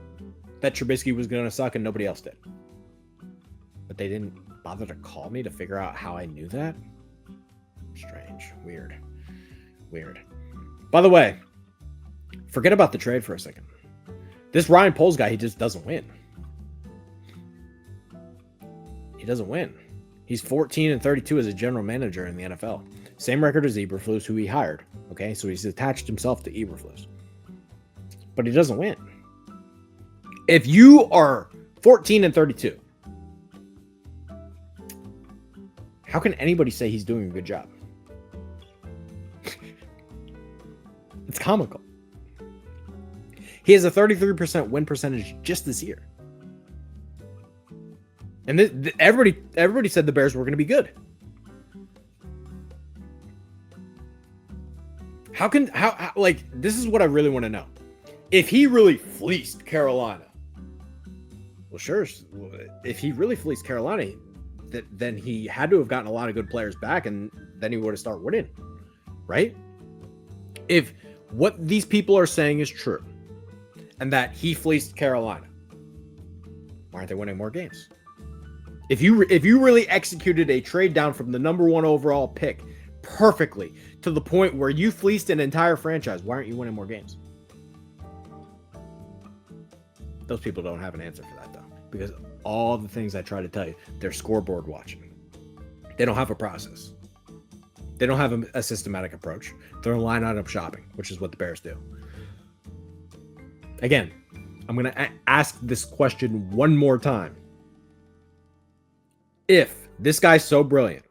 that Trubisky was going to suck and nobody else did? But they didn't bother to call me to figure out how I knew that? Strange. Weird. By the way, forget about the trade for a second. This Ryan Poles guy, he just doesn't win. He doesn't win. He's 14-32 as a general manager in the NFL. Same record as Eberflus, who he hired. Okay, so he's attached himself to Eberflus. But he doesn't win. If you are 14-32, how can anybody say he's doing a good job? It's comical. He has a 33% win percentage just this year. And everybody said the Bears were going to be good. How like, this is what I really want to know. If he really fleeced Carolina, well, sure. If he really fleeced Carolina, then he had to have gotten a lot of good players back, and then he would have started winning, right? If what these people are saying is true, and that he fleeced Carolina, why aren't they winning more games? If you really executed a trade down from the number 1 overall pick perfectly to the point where you fleeced an entire franchise, why aren't you winning more games? Those people don't have an answer for that, though, because all the things I try to tell you, they're scoreboard watching. They don't have a process. They don't have a systematic approach. They're line item shopping, which is what the Bears do. Again, I'm going to ask this question one more time. If this guy's so brilliant,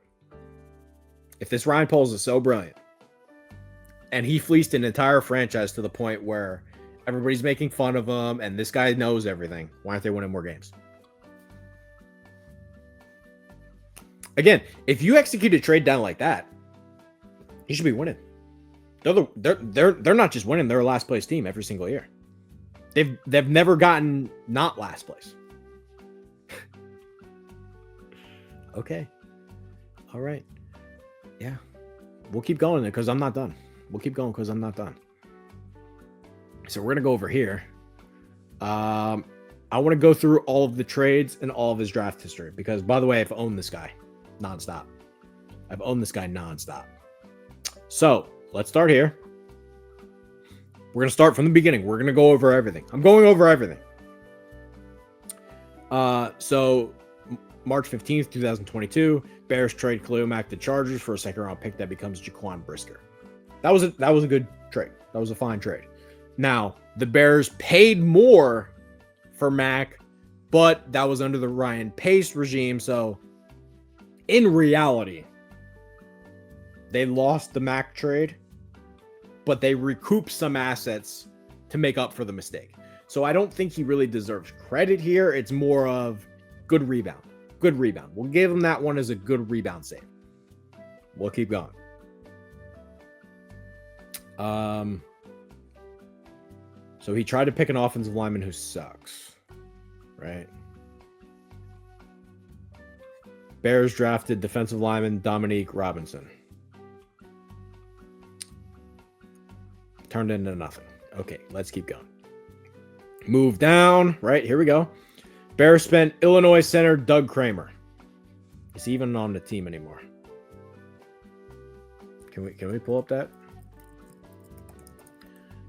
if this Ryan Poles is so brilliant, and he fleeced an entire franchise to the point where everybody's making fun of him, and this guy knows everything, why aren't they winning more games? Again, if you execute a trade down like that, he should be winning. They're not just winning; they're a last place team every single year. They've never gotten not last place. Okay, all right, yeah, we'll keep going because I'm not done. So we're gonna go over here. I want to go through all of the trades and all of his draft history because, by the way, I've owned this guy nonstop. So let's start here. We're going to start from the beginning. We're going to go over everything. I'm going over everything. So March 15th, 2022, Bears trade Khalil Mack to Chargers for a second round pick that becomes Jaquan Brisker. That was a good trade. That was a fine trade. Now, the Bears paid more for Mack, but that was under the Ryan Pace regime. So in reality, they lost the Mack trade, but they recouped some assets to make up for the mistake. So I don't think he really deserves credit here. It's more of good rebound. We'll give him that one as a good rebound save. We'll keep going. So he tried to pick an offensive lineman who sucks, right? Bears drafted defensive lineman Dominique Robinson. Turned into nothing. Okay, let's keep going. Move down. Right, here we go. Bears spent Illinois center Doug Kramer. Is he even on the team anymore? Can we pull up that?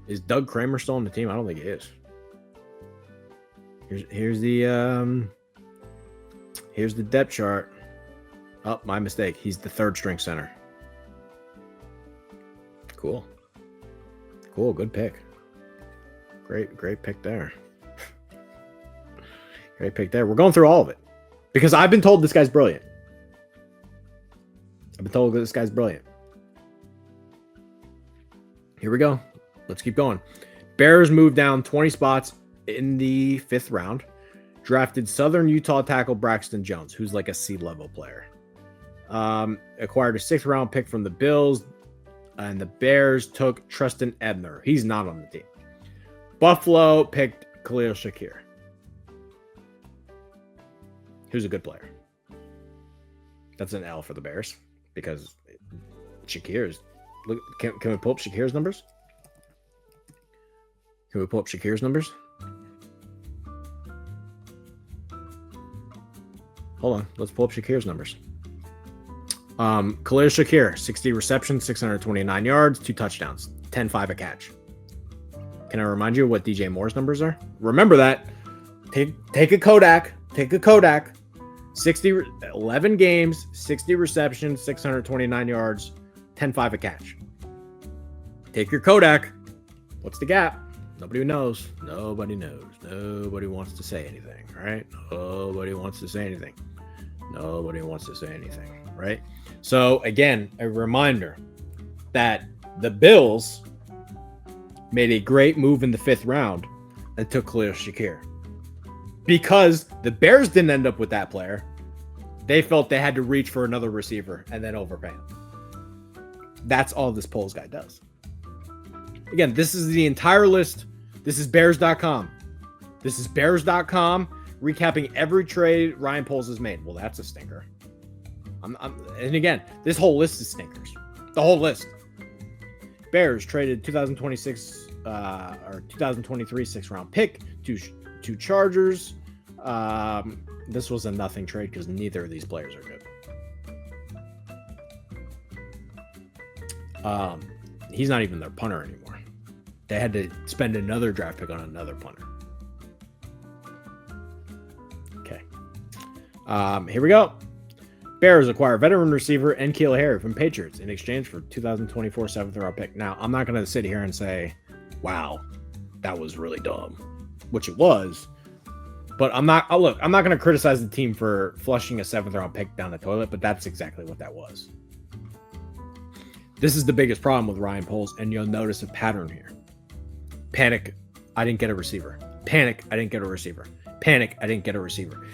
Is Doug Kramer still on the team? I don't think he is. Here's the depth chart. Oh, my mistake. He's the third string center. Cool. Good pick. Great pick there. Great pick there. We're going through all of it because I've been told this guy's brilliant. Here we go. Let's keep going. Bears moved down 20 spots in the 5th round. Drafted Southern Utah tackle Braxton Jones, who's like a C-level player. Acquired a 6th round pick from the Bills. And the Bears took Tristan Ebner. He's not on the team. Buffalo picked Khalil Shakir. Who's a good player. That's an L for the Bears because Shakir's. Look, can we pull up Shakir's numbers? Hold on. Let's pull up Shakir's numbers. Khalil Shakir, 60 receptions, 629 yards, 2 touchdowns, 10-5 a catch. Can I remind you what DJ Moore's numbers are? Remember that. Take a Kodak. 11 games, 60 receptions, 629 yards, 10-5 a catch. Take your Kodak. What's the gap? Nobody knows. Nobody wants to say anything, right? Nobody wants to say anything, right? So, again, a reminder that the Bills made a great move in the 5th round and took Khalil Shakir. Because the Bears didn't end up with that player, they felt they had to reach for another receiver and then overpay him. That's all this polls guy does. Again, this is the entire list. This is Bears.com. Recapping every trade Ryan Poles has made. Well, that's a stinker. And again, this whole list is stinkers. The whole list. Bears traded 2026 or 2023 6th-round pick to Chargers. This was a nothing trade because neither of these players are good. He's not even their punter anymore. They had to spend another draft pick on another punter. Okay. Here we go. Bears acquire veteran receiver N'Keal Harry from Patriots in exchange for 2024 7th-round pick. Now, I'm not going to sit here and say, wow, that was really dumb, which it was. But I'm not going to criticize the team for flushing a 7th-round pick down the toilet, but that's exactly what that was. This is the biggest problem with Ryan Poles, and you'll notice a pattern here. Panic, I didn't get a receiver. Panic, I didn't get a receiver. Panic, I didn't get a receiver.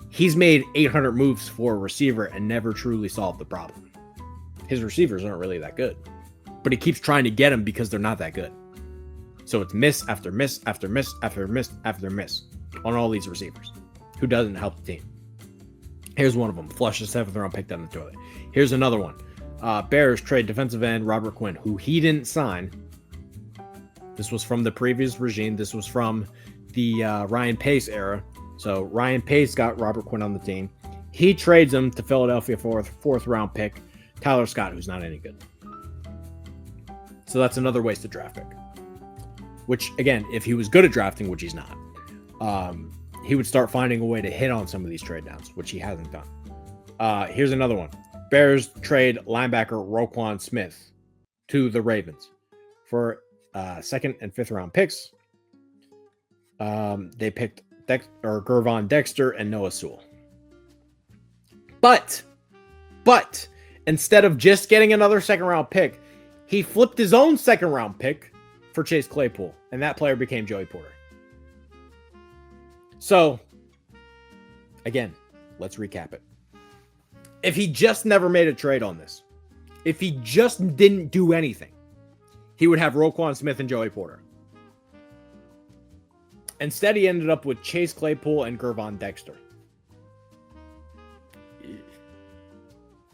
He's made 800 moves for a receiver and never truly solved the problem. His receivers aren't really that good, but he keeps trying to get them because they're not that good. So it's miss after miss after miss after miss after miss on all these receivers who doesn't help the team. Here's one of them. Flush the 7th-round pick down the toilet. Here's another one. Bears trade defensive end Robert Quinn, who he didn't sign. This was from the previous regime. This was from the Ryan Pace era. So Ryan Pace got Robert Quinn on the team. He trades him to Philadelphia for a 4th-round pick, Tyler Scott, who's not any good. So that's another wasted draft pick. Which, again, if he was good at drafting, which he's not, he would start finding a way to hit on some of these trade downs, which he hasn't done. Here's another one. Bears trade linebacker Roquan Smith to the Ravens for 2nd and 5th-round picks. They picked Gervon Dexter and Noah Sewell. But instead of just getting another 2nd-round pick, he flipped his own 2nd-round pick for Chase Claypool, and that player became Joey Porter. So, again, let's recap it. If he just never made a trade on this, if he just didn't do anything, he would have Roquan Smith and Joey Porter. Instead, he ended up with Chase Claypool and Gervon Dexter.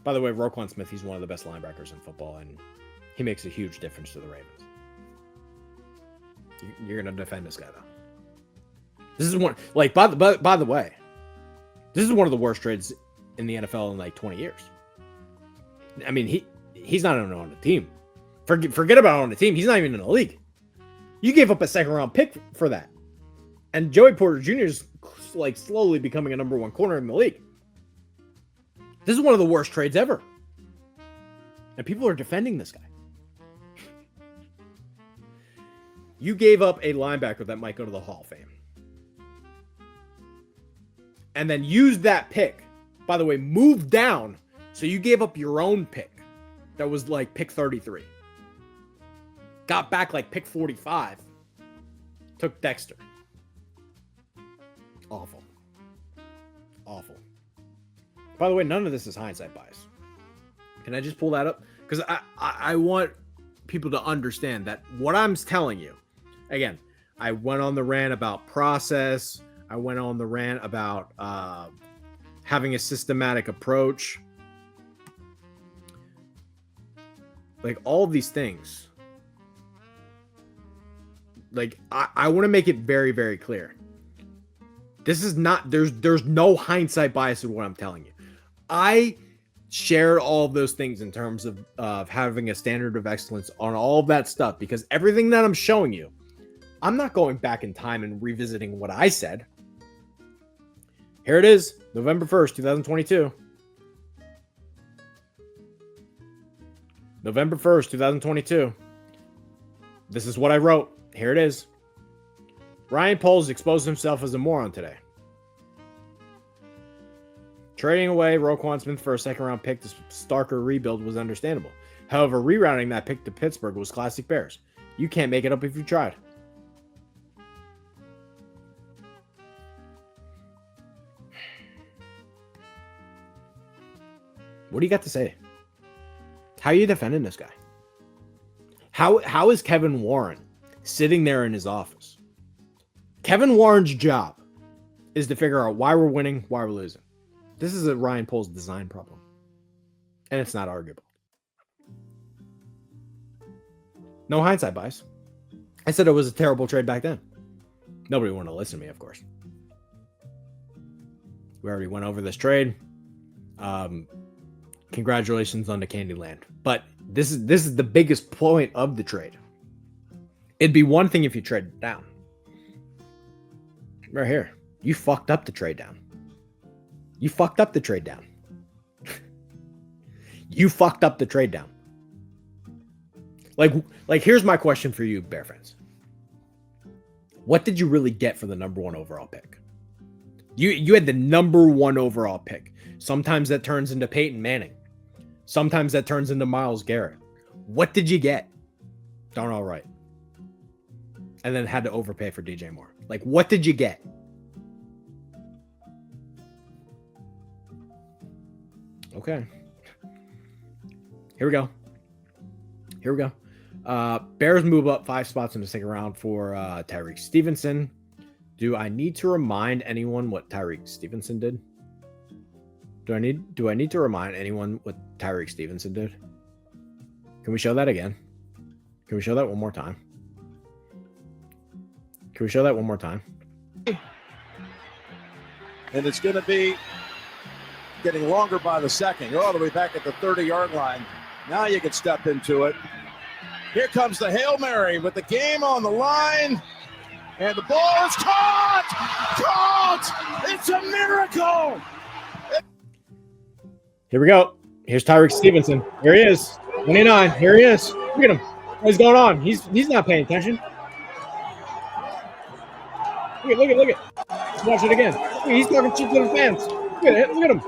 By the way, Roquan Smith, he's one of the best linebackers in football, and he makes a huge difference to the Ravens. You're going to defend this guy, though. This is one, like, by the way, this is one of the worst trades in the NFL in like 20 years. I mean, he's not even on the team. Forget about on the team. He's not even in the league. You gave up a second round pick for that. And Joey Porter Jr. is like slowly becoming a number one corner in the league. This is one of the worst trades ever. And people are defending this guy. You gave up a linebacker that might go to the Hall of Fame. And then used that pick. By the way, moved down. So you gave up your own pick. That was like pick 33. Got back like pick 45. Took Dexter. Awful. Awful. By the way, none of this is hindsight bias. Can I just pull that up? Because I want people to understand that what I'm telling you, again, I went on the rant about process. I went on the rant about having a systematic approach. Like all of these things. Like I want to make it very, very clear. This is not, there's no hindsight bias in what I'm telling you. I shared all of those things in terms of having a standard of excellence on all of that stuff, because everything that I'm showing you, I'm not going back in time and revisiting what I said. Here it is, November 1st, 2022. November 1st, 2022. This is what I wrote. Here it is. Ryan Poles exposed himself as a moron today. Trading away Roquan Smith for a second-round pick to Starker rebuild was understandable. However, rerouting that pick to Pittsburgh was classic Bears. You can't make it up if you tried. What do you got to say? How are you defending this guy? How is Kevin Warren sitting there in his office? Kevin Warren's job is to figure out why we're winning, why we're losing. This is a Ryan Poles design problem. And it's not arguable. No hindsight bias. I said it was a terrible trade back then. Nobody wanted to listen to me, of course. We already went over this trade. Congratulations on the Candyland. But this is the biggest point of the trade. It'd be one thing if you traded down. Right here. You fucked up the trade down. You fucked up the trade down. You fucked up the trade down. Like here's my question for you, Bear fans. What did you really get for the number one overall pick? You had the number one overall pick. Sometimes that turns into Peyton Manning. Sometimes that turns into Myles Garrett. What did you get? Darnell Wright. And then had to overpay for DJ Moore. Like, what did you get? Okay. Here we go. Here we go. Bears move up 5 spots in the second round for Tyreek Stevenson. Do I need to remind anyone what Tyreek Stevenson did? Do I need to remind anyone what Tyreek Stevenson did? Can we show that again? Can we show that one more time? Can we show that one more time? And it's going to be getting longer by the second. You're all the way back at the 30-yard line. Now you can step into it. Here comes the Hail Mary with the game on the line. And the ball is caught! Caught! It's a miracle! Here we go. Here's Tyreek Stevenson. Here he is. 29. Here he is. Look at him. What's going on? He's not paying attention. Look at. Let's watch it again. He's talking shit to the fans. Look at it. Look at him.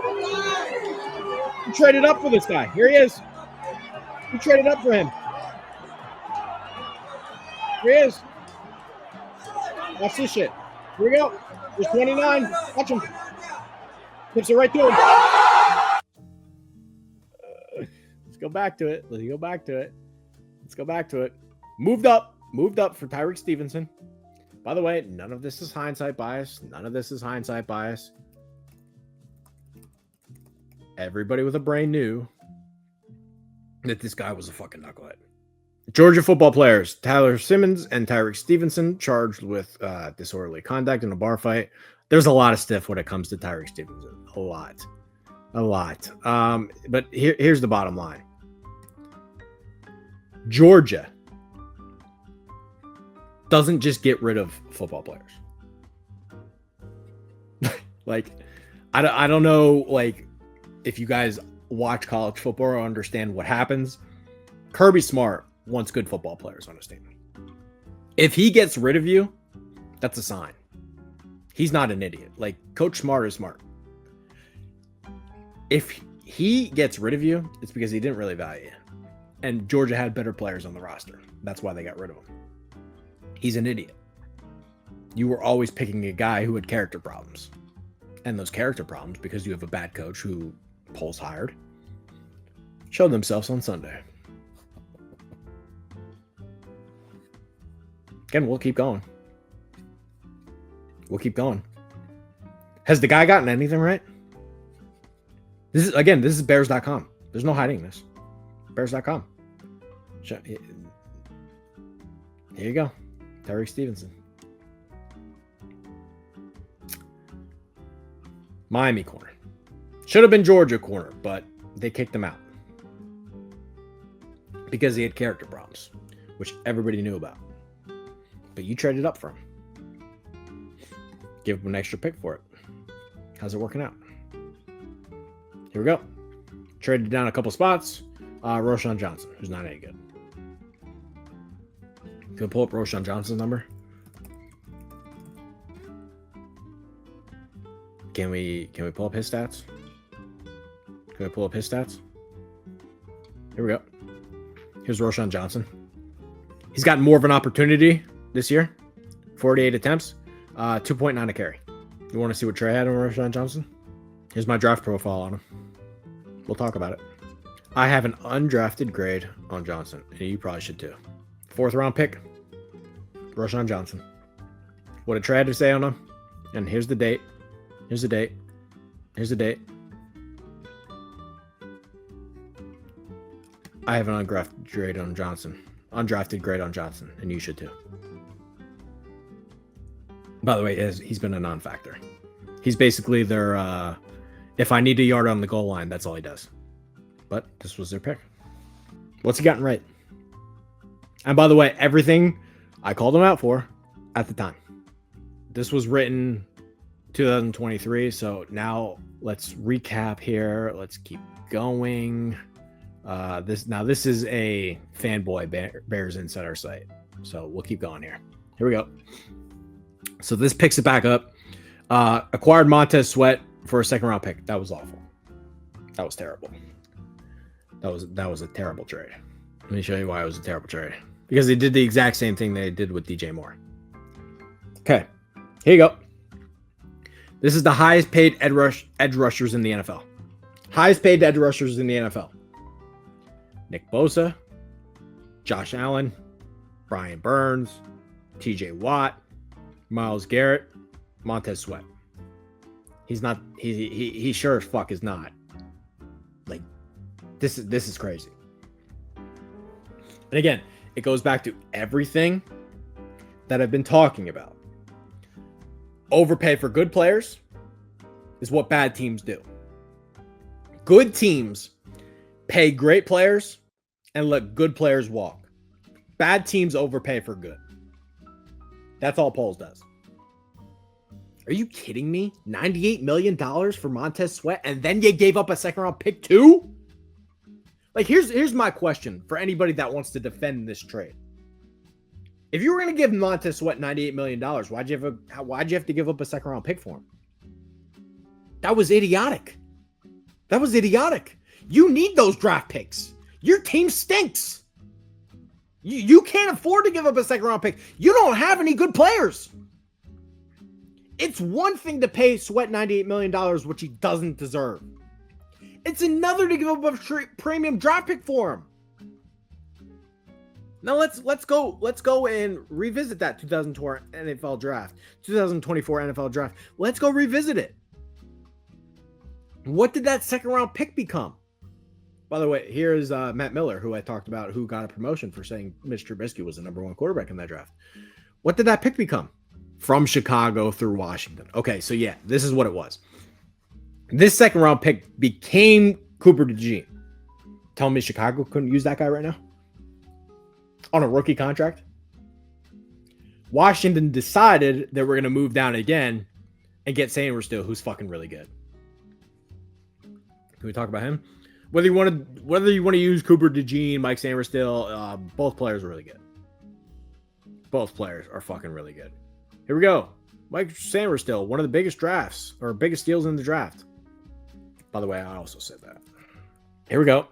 We traded up for this guy. Here he is. We traded up for him. Here he is. Watch this shit. Here we go. There's 29. Watch him. Tips it right to him. Let's go back to it. Let's go back to it. Moved up for Tyreek Stevenson. By the way, none of this is hindsight bias. Everybody with a brain knew that this guy was a fucking knucklehead. Georgia football players Tyler Simmons and Tyreek Stevenson charged with disorderly conduct in a bar fight. There's a lot of stuff when it comes to Tyreek Stevenson. A lot. But here's the bottom line. Georgia doesn't just get rid of football players. Like, I don't know, like, if you guys watch college football or understand what happens. Kirby Smart wants good football players on his team. If he gets rid of you, that's a sign. He's not an idiot. Like, Coach Smart is smart. If he gets rid of you, it's because he didn't really value you. And Georgia had better players on the roster. That's why they got rid of him. He's an idiot. You were always picking a guy who had character problems. And those character problems, because you have a bad coach who polls hired, showed themselves on Sunday. Again, we'll keep going. We'll keep going. Has the guy gotten anything right? This is Bears.com. There's no hiding this. Bears.com. Here you go. Tyreek Stevenson. Miami corner. Should have been Georgia corner, but they kicked him out because he had character problems, which everybody knew about. But you traded up for him. Give him an extra pick for it. How's it working out? Here we go. Traded down a couple spots. Roschon Johnson, who's not any good. Can we pull up Roschon Johnson's number? Can we pull up his stats? Can we pull up his stats? Here we go. Here's Roschon Johnson. He's gotten more of an opportunity this year. 48 attempts, 2.9 a carry. You want to see what Trey had on Roschon Johnson? Here's my draft profile on him. We'll talk about it. I have an undrafted grade on Johnson, and you probably should too. 4th round pick, Roschon Johnson. What did Trey have to say on him? And here's the date. Here's the date. Here's the date. I have an undrafted grade on Johnson. Undrafted grade on Johnson, and you should too. By the way, he's been a non-factor. He's basically their, if I need a yard on the goal line, that's all he does. But this was their pick. What's he gotten right? And by the way, everything I called him out for at the time. This was written 2023, so now let's recap here. Let's keep going. This is a fanboy Bears Insider site, so we'll keep going here. Here we go. So this picks it back up. Acquired Montez Sweat for a 2nd round pick. That was awful. That was terrible. That was a terrible trade. Let me show you why it was a terrible trade. Because they did the exact same thing they did with DJ Moore. Okay, here you go. This is the highest paid edge rushers in the NFL. Highest paid edge rushers in the NFL. Nick Bosa, Josh Allen, Brian Burns, TJ Watt, Myles Garrett, Montez Sweat. He's not. He sure as fuck is not. Like, this is crazy. And again, it goes back to everything that I've been talking about. Overpay for good players is what bad teams do. Good teams pay great players and let good players walk. Bad teams overpay for good. That's all Poles does. Are you kidding me? $98 million for Montez Sweat, and then you gave up a 2nd round pick too? Like, here's my question for anybody that wants to defend this trade. If you were going to give Montez Sweat $98 million, why'd you have to give up a 2nd round pick for him? That was idiotic. That was idiotic. You need those draft picks. Your team stinks. You can't afford to give up a 2nd round pick. You don't have any good players. It's one thing to pay Sweat $98 million, which he doesn't deserve. It's another to give up a premium draft pick for him. Now let's go and revisit that 2024 NFL draft, 2024 NFL draft. Let's go revisit it. What did that 2nd round pick become? By the way, here's Matt Miller, who I talked about, who got a promotion for saying Mitch Trubisky was the number 1 quarterback in that draft. What did that pick become? From Chicago through Washington. Okay, so yeah, this is what it was. This second round pick became Cooper DeJean. Tell me Chicago couldn't use that guy right now? On a rookie contract? Washington decided that we're going to move down again and get Sainristil, who's fucking really good. Can we talk about him? Whether you want to use Cooper DeJean, Mike Sainristil, both players are really good. Both players are fucking really good. Here we go. Mike Sainristil, one of the biggest drafts or biggest steals in the draft. By the way, I also said that. Here we go.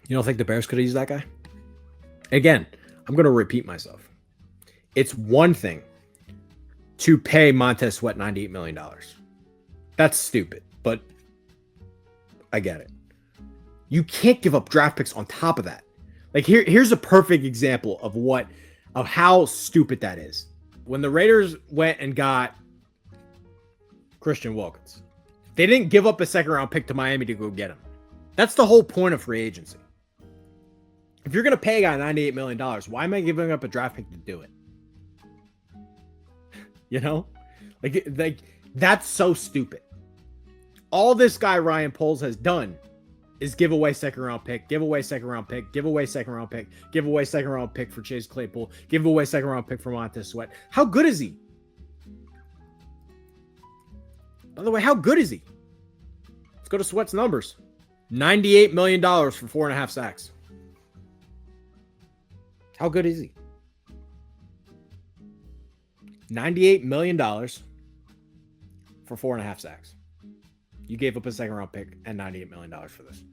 You don't think the Bears could have used that guy? Again, I'm going to repeat myself. It's one thing to pay Montez Sweat $98 million. That's stupid, but I get it. You can't give up draft picks on top of that. Like here's a perfect example of how stupid that is. When the Raiders went and got Christian Wilkins, they didn't give up a second round pick to Miami to go get him. That's the whole point of free agency. If you're going to pay a guy $98 million, why am I giving up a draft pick to do it? You know? Like that's so stupid. All this guy Ryan Poles has done is give away second round pick, give away second round pick, give away second round pick, give away second round pick for Chase Claypool, give away second round pick for Montez Sweat. How good is he? By the way, how good is he? Let's go to Sweat's numbers. $98 million for 4.5 sacks. How good is he? $98 million for 4.5 sacks. You gave up a second round pick and $98 million for this.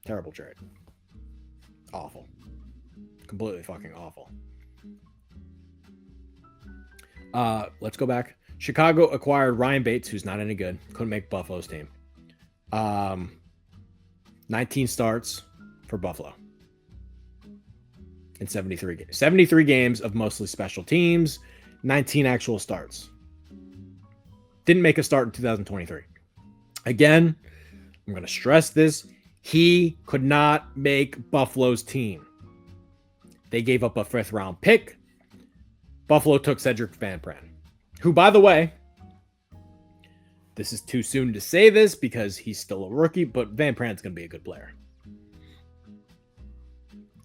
Terrible trade. Awful. Completely fucking awful. Let's go back. Chicago acquired Ryan Bates, who's not any good. Couldn't make Buffalo's team. 19 starts for Buffalo in 73 games. 73 games of mostly special teams, 19 actual starts. Didn't make a start in 2023. Again, I'm going to stress this. He could not make Buffalo's team. They gave up a 5th round pick. Buffalo took Cedric Van Pran, who, by the way, this is too soon to say this because he's still a rookie, but Van Pran's going to be a good player.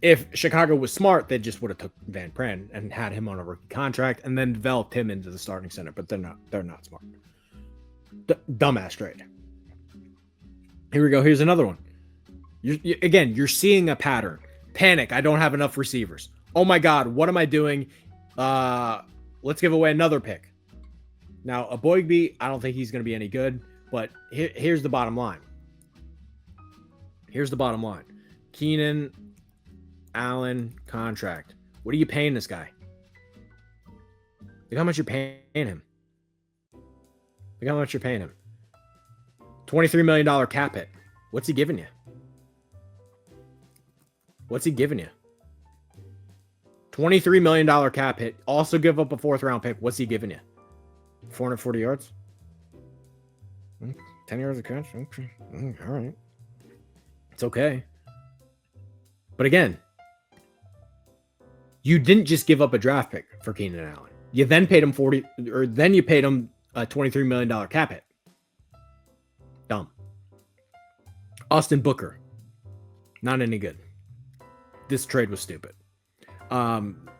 If Chicago was smart, they just would have took Van Pran and had him on a rookie contract and then developed him into the starting center, but they're not smart. Dumbass trade. Here we go. Here's another one. You're seeing a pattern. Panic. I don't have enough receivers. Oh my God. What am I doing? Let's give away another pick. Now, a Boygby, I don't think he's going to be any good, but here's the bottom line. Keenan Allen contract. What are you paying this guy? Look how much you're paying him. $23 million cap hit. What's he giving you? $23 million cap hit. Also give up a 4th round pick. What's he giving you? 440 yards? 10 yards of catch? Okay. All right. It's okay. But again, you didn't just give up a draft pick for Keenan Allen. You then paid him a $23 million cap hit. Dumb. Austin Booker. Not any good. This trade was stupid.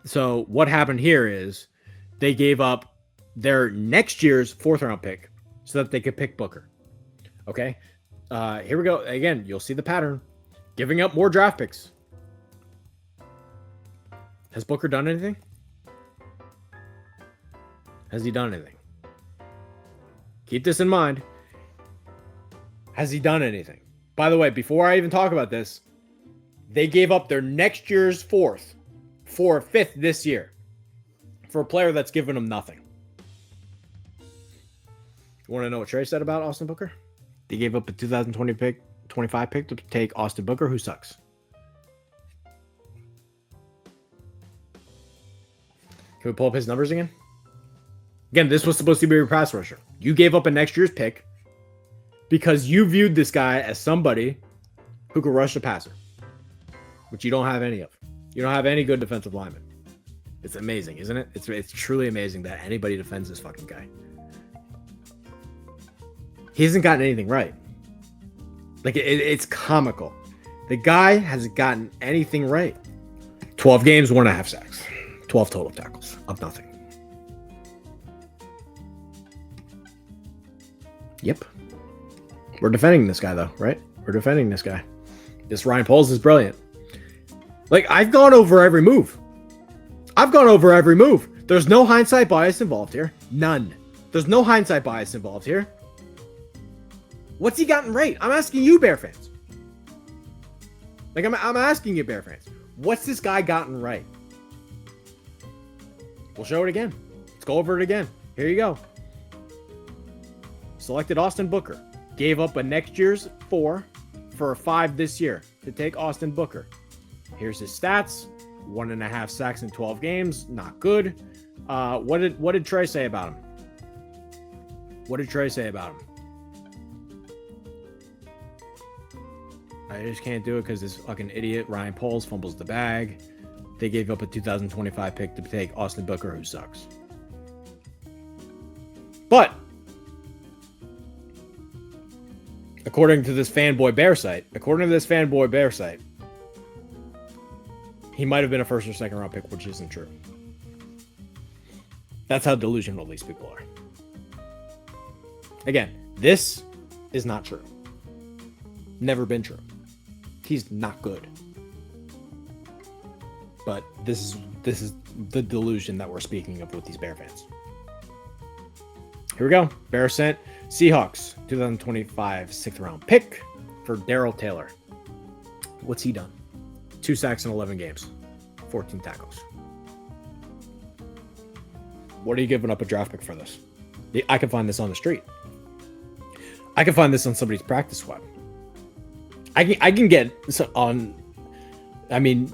So what happened here is they gave up their next year's 4th round pick so that they could pick Booker. Okay. Here we go. Again, you'll see the pattern. Giving up more draft picks. Has Booker done anything? Has he done anything? Keep this in mind. Has he done anything? By the way, before I even talk about this, they gave up their next year's 4th for a 5th this year for a player that's given them nothing. You want to know what Trey said about Austin Booker? They gave up a 2025 pick to take Austin Booker, who sucks. Can we pull up his numbers again? Again, this was supposed to be your pass rusher. You gave up a next year's pick because you viewed this guy as somebody who could rush the passer, which you don't have any of. You don't have any good defensive linemen. It's amazing, isn't it? It's truly amazing that anybody defends this fucking guy. He hasn't gotten anything right. Like, it's comical. The guy hasn't gotten anything right. 12 games, 1.5 sacks. 12 total tackles of nothing. Yep. We're defending this guy, though, right? We're defending this guy. This Ryan Poles is brilliant. Like, I've gone over every move. There's no hindsight bias involved here. None. There's no hindsight bias involved here. What's he gotten right? I'm asking you, Bear fans. Like, I'm asking you, Bear fans. What's this guy gotten right? We'll show it again. Let's go over it again. Here you go. Selected Austin Booker. Gave up a next year's 4 for a 5 this year to take Austin Booker. Here's his stats. 1.5 sacks in 12 games. Not good. What did Trey say about him? What did Trey say about him? I just can't do it because this fucking idiot Ryan Poles fumbles the bag. They gave up a 2025 pick to take Austin Booker, who sucks. But according to this fanboy bear site, he might have been a first or second round pick, which isn't true. That's how delusional these people are. Again, this is not true. Never been true. He's not good. But this is the delusion that we're speaking of with these Bear fans. Here we go. Bear sent Seahawks 2025 6th round pick for Darrell Taylor. What's he done? 2 sacks in 11 games, 14 tackles. What are you giving up a draft pick for this? I can find this on the street. I can find this on somebody's practice squad. I can get on. I mean,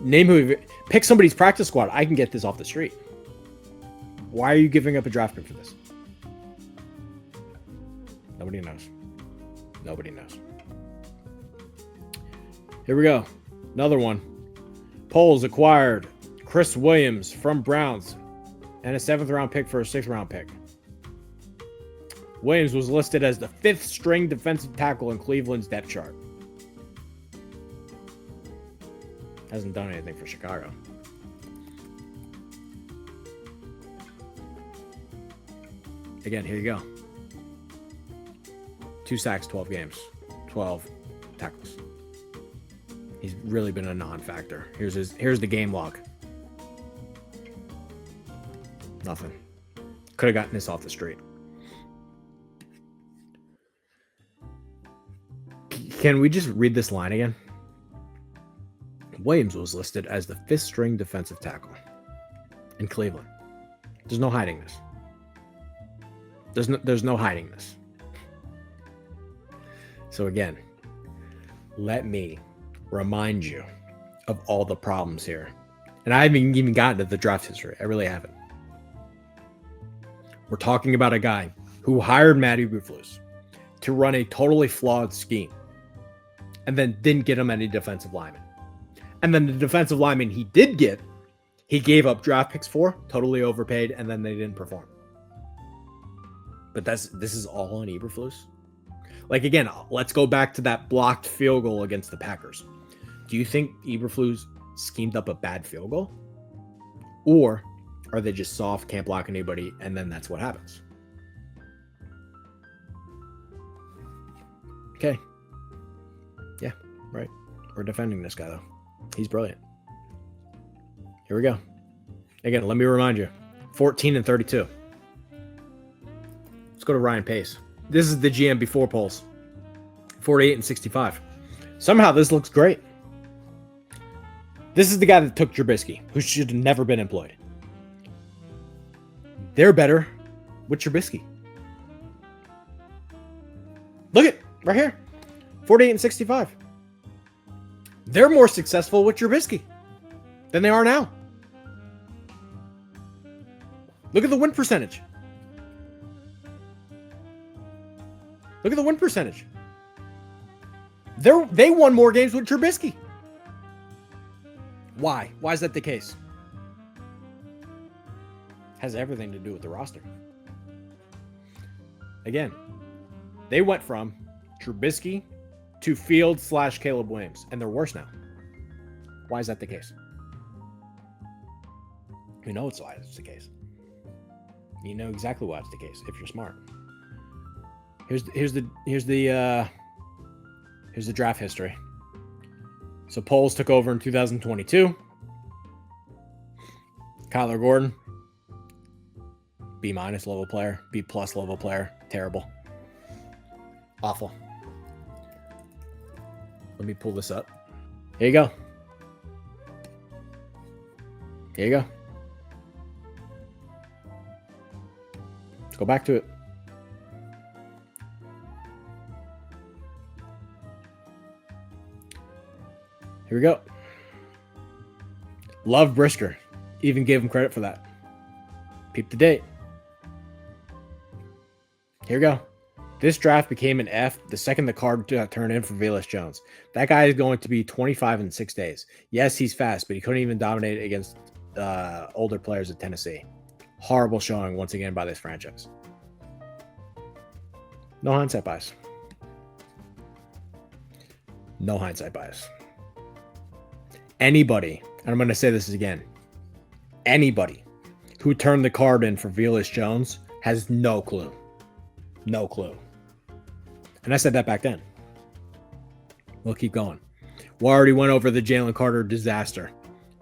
pick somebody's practice squad. I can get this off the street. Why are you giving up a draft pick for this? Nobody knows. Nobody knows. Here we go. Another one. Poles acquired Chris Williams from Browns and a 7th round pick for a 6th round pick. Williams was listed as the 5th string defensive tackle in Cleveland's depth chart. Hasn't done anything for Chicago. Again, here you go. 2 sacks, 12 games, 12 tackles. He's really been a non-factor. Here's the game log. Nothing. Could have gotten this off the street. Can we just read this line again? Williams was listed as the 5th string defensive tackle in Cleveland. There's no hiding this. There's no hiding this. So again, let me remind you of all the problems here. And I haven't even gotten to the draft history. I really haven't. We're talking about a guy who hired Matt Eberflus to run a totally flawed scheme and then didn't get him any defensive linemen. And then the defensive lineman he did get, he gave up draft picks for, totally overpaid, and then they didn't perform. But this is all on Eberflus. Like, again, let's go back to that blocked field goal against the Packers. Do you think Eberflus schemed up a bad field goal? Or are they just soft, can't block anybody, and then that's what happens? Okay. Yeah, right. We're defending this guy, though. He's brilliant. Here we go. Again, let me remind you. 14 and 32. Let's go to Ryan Pace. This is the GM before Poles. 48 and 65. Somehow this looks great. This is the guy that took Trubisky, who should have never been employed. They're better with Trubisky. Look at right here. 48 and 65. They're more successful with Trubisky than they are now. Look at the win percentage. Look at the win percentage. They won more games with Trubisky. Why? Why is that the case? Has everything to do with the roster. Again, they went from Trubisky to Fields / Caleb Williams, and they're worse now. Why is that the case? You know it's why it's the case. You know exactly why it's the case if you're smart. Here's the draft history. So Poles took over in 2022. Kyler Gordon, B- level player, B+ level player, terrible, awful. Let me pull this up. Here you go. Here you go. Let's go back to it. Here we go. Love Brisker. Even gave him credit for that. Peep the date. Here we go. This draft became an F the second the card turned in for Velus Jones. That guy is going to be 25 in 6 days. Yes, he's fast, but he couldn't even dominate against older players at Tennessee. Horrible showing once again by this franchise. No hindsight bias. No hindsight bias. Anybody, and I'm going to say this again, anybody who turned the card in for Velus Jones has no clue. No clue. And I said that back then. We'll keep going. We already went over the Jalen Carter disaster.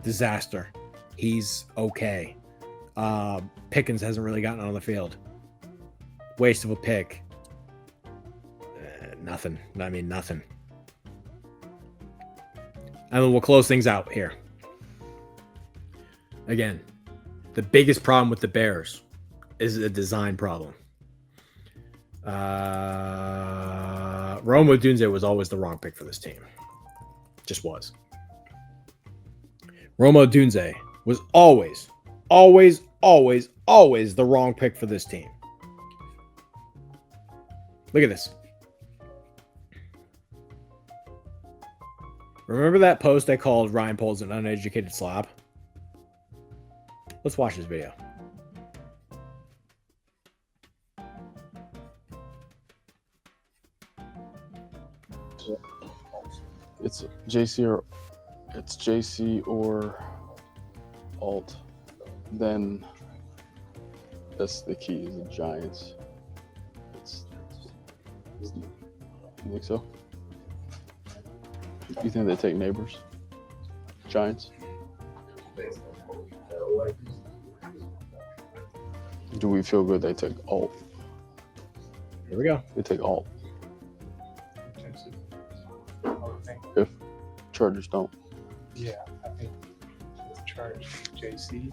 Disaster. He's okay. Pickens hasn't really gotten on the field. Waste of a pick. Nothing. I mean, nothing. And then we'll close things out here. Again, the biggest problem with the Bears is a design problem. Rome Odunze was always the wrong pick for this team. Just was. Rome Odunze was always the wrong pick for this team. Look at this. Remember that post I called Ryan Poles an uneducated slob? Let's watch this video. It's JC or alt. Then that's the key is the Giants. You think so? You think they take neighbors? Giants? Do we feel good they take alt? Here we go. They take alt. If Chargers don't. Yeah, I think the Chargers JC.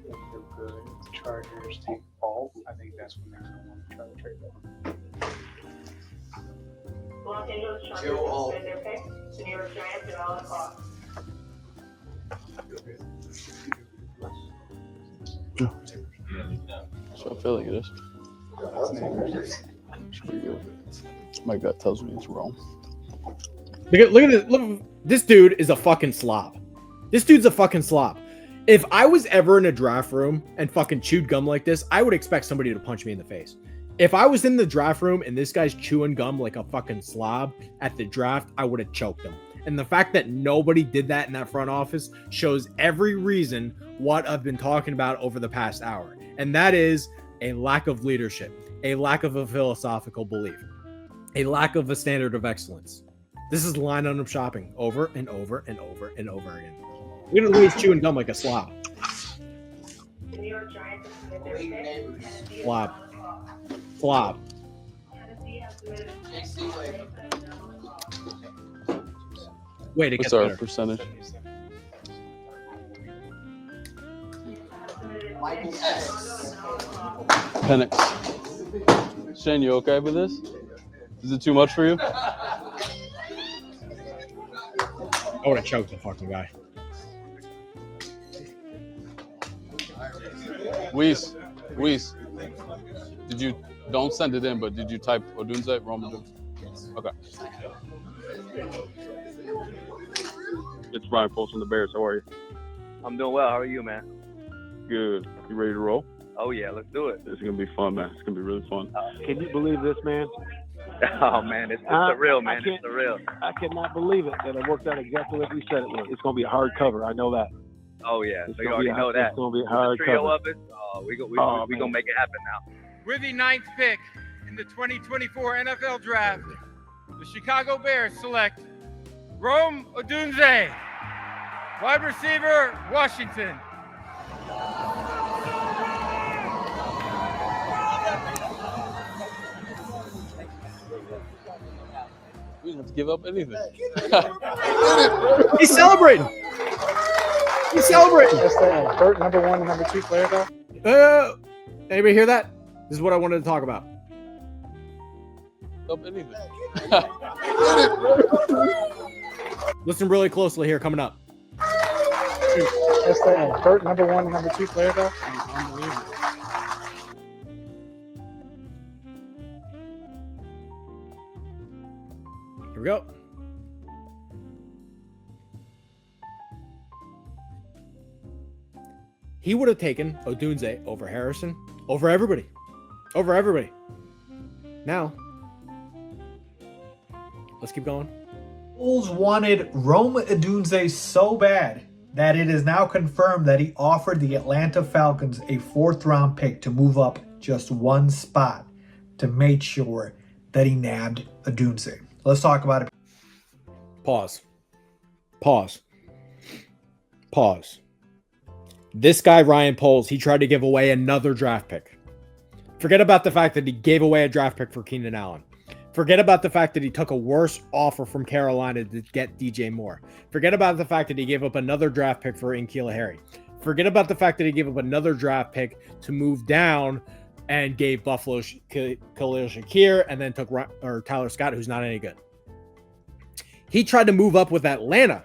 If they're good, the Chargers take Paul. I think that's when they're going to want to try to trade them. Los Angeles Chargers defend their pick. The New York Giants are all across. So I feel like it is. Should be good. My gut tells me it's wrong. Look at this. Look, this dude is a fucking slob. This dude's a fucking slob. If I was ever in a draft room and fucking chewed gum like this, I would expect somebody to punch me in the face. If I was in the draft room and this guy's chewing gum like a fucking slob at the draft, I would have choked him. And the fact that nobody did that in that front office shows every reason what I've been talking about over the past hour. And that is a lack of leadership, a lack of a philosophical belief, a lack of a standard of excellence. This is line item shopping over and over and over and over again. You're going to lose chewing gum like a slob. The New York Giants have submitted their pick. Slob. Slob. Tennessee has submitted Wait, it gets What's our better. percentage? Penix. Shane, you okay with this? Is it too much for you? I would have choked the fucking guy. Weiss. Did you don't send it in, but did you type Odunze, Rome Odunze? Okay. It's Brian Post from the Bears. How are you? I'm doing well. How are you, man? Good. You ready to roll? Oh, yeah. Let's do it. It's going to be fun, man. It's going to be really fun. Can you believe this, man? Oh, man. It's surreal, man. It's surreal. I cannot believe it that it worked out exactly like we said it would. It's going to be a hard cover. I know that. Oh, yeah. It's So you already know that. It's going to be a hard the trio cover. of it. We're going to make it happen now. With the 9th pick in the 2024 NFL Draft, the Chicago Bears select Rome Odunze, wide receiver, Washington. We didn't have to give up anything. He's celebrating. He's celebrating. That's the Burt, number 1 and number 2 player, though. Anybody hear that? This is what I wanted to talk about. Up anything. Listen really closely here coming up. That's the Burt, number 1 and number 2 player, though. Unbelievable. Here we go. He would have taken Odunze over Harrison, over everybody. Over everybody. Now, let's keep going. Bulls wanted Rome Odunze so bad that it is now confirmed that he offered the Atlanta Falcons a 4th-round pick to move up just one spot to make sure that he nabbed Odunze. Let's talk about it. Pause. This guy, Ryan Poles, he tried to give away another draft pick. Forget about the fact that he gave away a draft pick for Keenan Allen. Forget about the fact that he took a worse offer from Carolina to get DJ Moore. Forget about the fact that he gave up another draft pick for N'Keal Harry. Forget about the fact that he gave up another draft pick to move down and gave Buffalo Khalil Shakir and then took Tyler Scott, who's not any good. He tried to move up with Atlanta,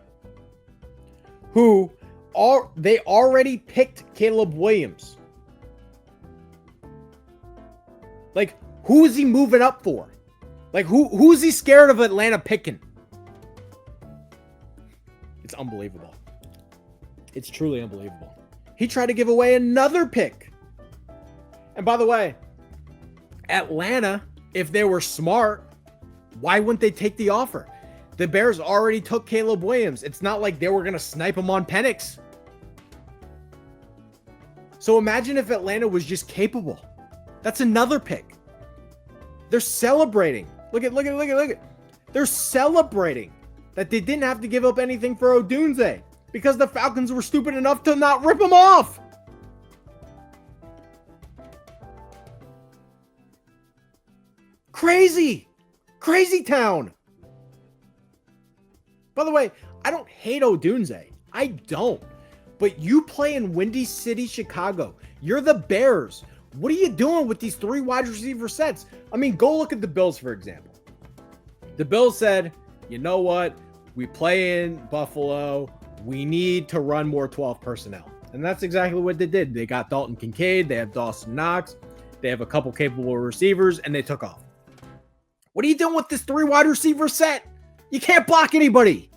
who they already picked Caleb Williams. Like, who is he moving up for? Like, who's he scared of Atlanta picking? It's unbelievable. It's truly unbelievable. He tried to give away another pick. And by the way, Atlanta, if they were smart, why wouldn't they take the offer? The Bears already took Caleb Williams. It's not like they were going to snipe him on Penix. So imagine if Atlanta was just capable. That's another pick. They're celebrating. Look at. They're celebrating that they didn't have to give up anything for Odunze because the Falcons were stupid enough to not rip him off. Crazy town. By the way, I don't hate Odunze. I don't. But you play in Windy City, Chicago. You're the Bears. What are you doing with these 3 wide receiver sets? I mean, go look at the Bills, for example. The Bills said, you know what? We play in Buffalo. We need to run more 12 personnel. And that's exactly what they did. They got Dalton Kincaid. They have Dawson Knox. They have a couple capable receivers, and they took off. What are you doing with this 3 wide receiver set? You can't block anybody.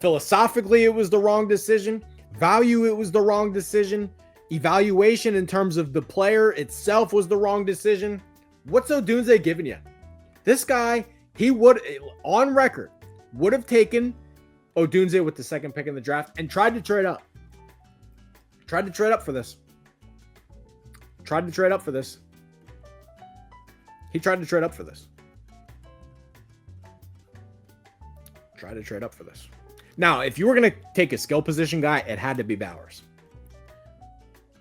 Philosophically, it was the wrong decision. Value, it was the wrong decision. Evaluation in terms of the player itself was the wrong decision. What's Odunze giving you? This guy, he would, on record, would have taken Odunze with the 2nd pick in the draft and tried to trade up. Tried to trade up for this. He tried to trade up for this. Tried to trade up for this. Now, if you were going to take a skill position guy, it had to be Bowers.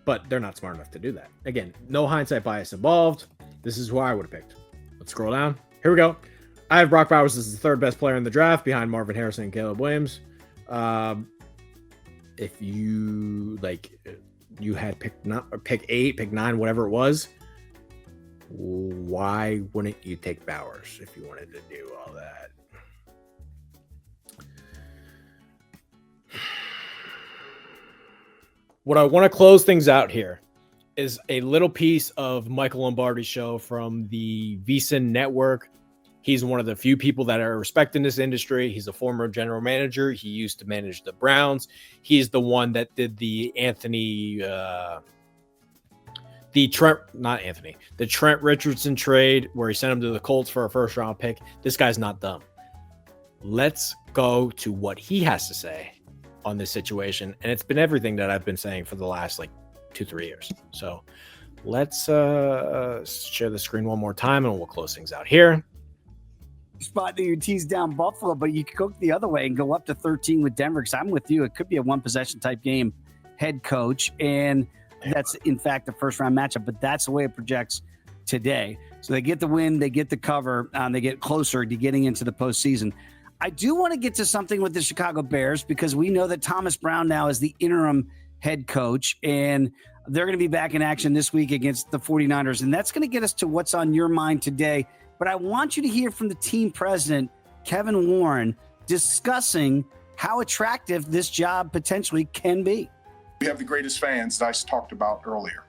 But they're not smart enough to do that. Again, no hindsight bias involved. This is who I would have picked. Let's scroll down. Here we go. I have Brock Bowers as the 3rd best player in the draft behind Marvin Harrison and Caleb Williams. If you had pick 8, pick 9, whatever it was, why wouldn't you take Bowers if you wanted to do all that? What I want to close things out here is a little piece of Michael Lombardi's show from the VSiN network. He's one of the few people that are respected in this industry. He's a former general manager. He used to manage the Browns. He's the one that did the Trent Richardson trade where he sent him to the Colts for a first-round pick. This guy's not dumb. Let's go to what he has to say on this situation. And it's been everything that I've been saying for the last 2-3 years. So let's share the screen one more time and we'll close things out here. Spot that you tease down Buffalo, but you could go the other way and go up to 13 with Denver, because I'm with you. It could be a one-possession type game, head coach, and that's, in fact, the first-round matchup, but that's the way it projects today. So they get the win, they get the cover, they get closer to getting into the postseason. I do want to get to something with the Chicago Bears, because we know that Thomas Brown now is the interim head coach, and they're going to be back in action this week against the 49ers, and that's going to get us to what's on your mind today. But I want you to hear from the team president, Kevin Warren, discussing how attractive this job potentially can be. We have the greatest fans that I talked about earlier.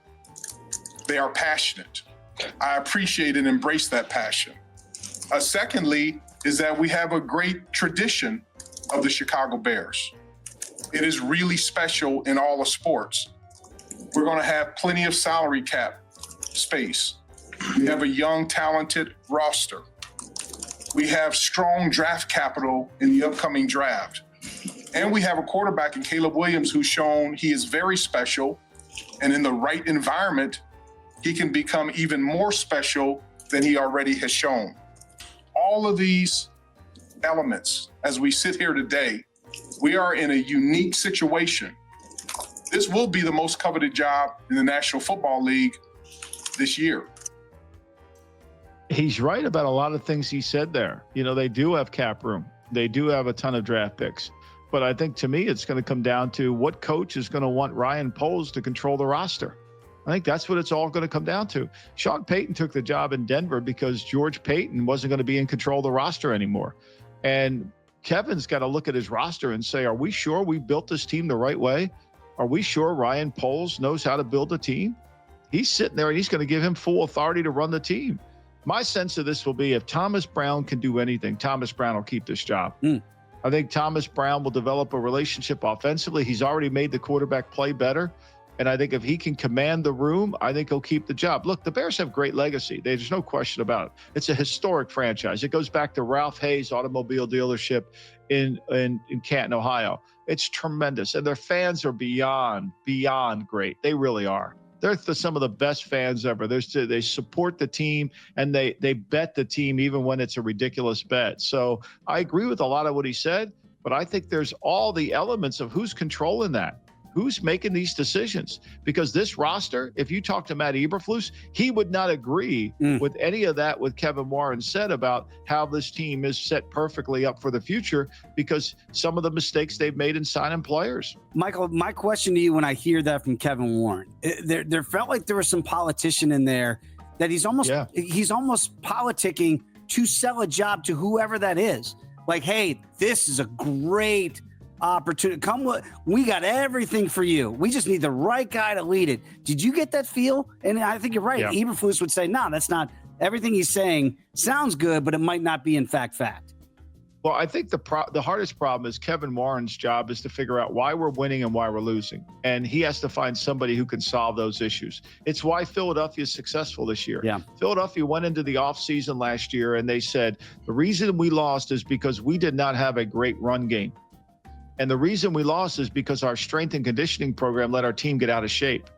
They are passionate. I appreciate and embrace that passion. Secondly, is that we have a great tradition of the Chicago Bears. It is really special in all of sports. We're going to have plenty of salary cap space. We have a young, talented roster. We have strong draft capital in the upcoming draft. And we have a quarterback in Caleb Williams who's shown he is very special. And in the right environment, he can become even more special than he already has shown. All of these elements, as we sit here today, we are in a unique situation. This will be the most coveted job in the National Football League this year. He's right about a lot of things he said there. They do have cap room. They do have a ton of draft picks. But I think, to me, it's going to come down to what coach is going to want Ryan Poles to control the roster. I think that's what it's all going to come down to. Sean Payton took the job in Denver because George Payton wasn't going to be in control of the roster anymore. And Kevin's got to look at his roster and say, are we sure we built this team the right way? Are we sure Ryan Poles knows how to build a team? He's sitting there and he's going to give him full authority to run the team. My sense of this will be, if Thomas Brown can do anything, Thomas Brown will keep this job. I think Thomas Brown will develop a relationship offensively. He's already made the quarterback play better. And I think if he can command the room, I think he'll keep the job. Look, the Bears have great legacy. There's no question about it. It's a historic franchise. It goes back to Ralph Hayes Automobile Dealership in Canton, Ohio. It's tremendous. And their fans are beyond great. They really are. They're some of the best fans ever. They support the team, and they bet the team even when it's a ridiculous bet. So I agree with a lot of what he said, but I think there's all the elements of who's controlling that. Who's making these decisions? Because this roster, if you talk to Matt Eberflus, he would not agree with any of that what Kevin Warren said about how this team is set perfectly up for the future, because some of the mistakes they've made in signing players. Michael, my question to you when I hear that from Kevin Warren, there felt like there was some politician in there that he's almost politicking to sell a job to whoever that is. Like, hey, this is a great opportunity. We got everything for you. We just need the right guy to lead it. Did you get that feel? And I think you're right. Yeah. Eberflus would say, no, that's not everything he's saying. Sounds good, but it might not be in fact. Well, I think the hardest problem is Kevin Warren's job is to figure out why we're winning and why we're losing. And he has to find somebody who can solve those issues. It's why Philadelphia is successful this year. Yeah. Philadelphia went into the offseason last year and they said, the reason we lost is because we did not have a great run game. And the reason we lost is because our strength and conditioning program let our team get out of shape.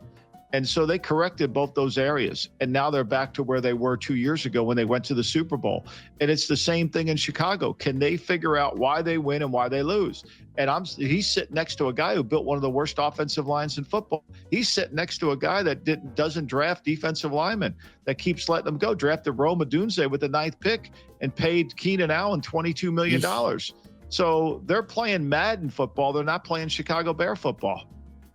And so they corrected both those areas. And now they're back to where they were 2 years ago when they went to the Super Bowl. And it's the same thing in Chicago. Can they figure out why they win and why they lose? And he's sitting next to a guy who built one of the worst offensive lines in football. He's sitting next to a guy that doesn't draft defensive linemen, that keeps letting them go. Drafted Rome Odunze with the 9th pick and paid Keenan Allen $22 million. So they're playing Madden football. They're not playing Chicago Bear football.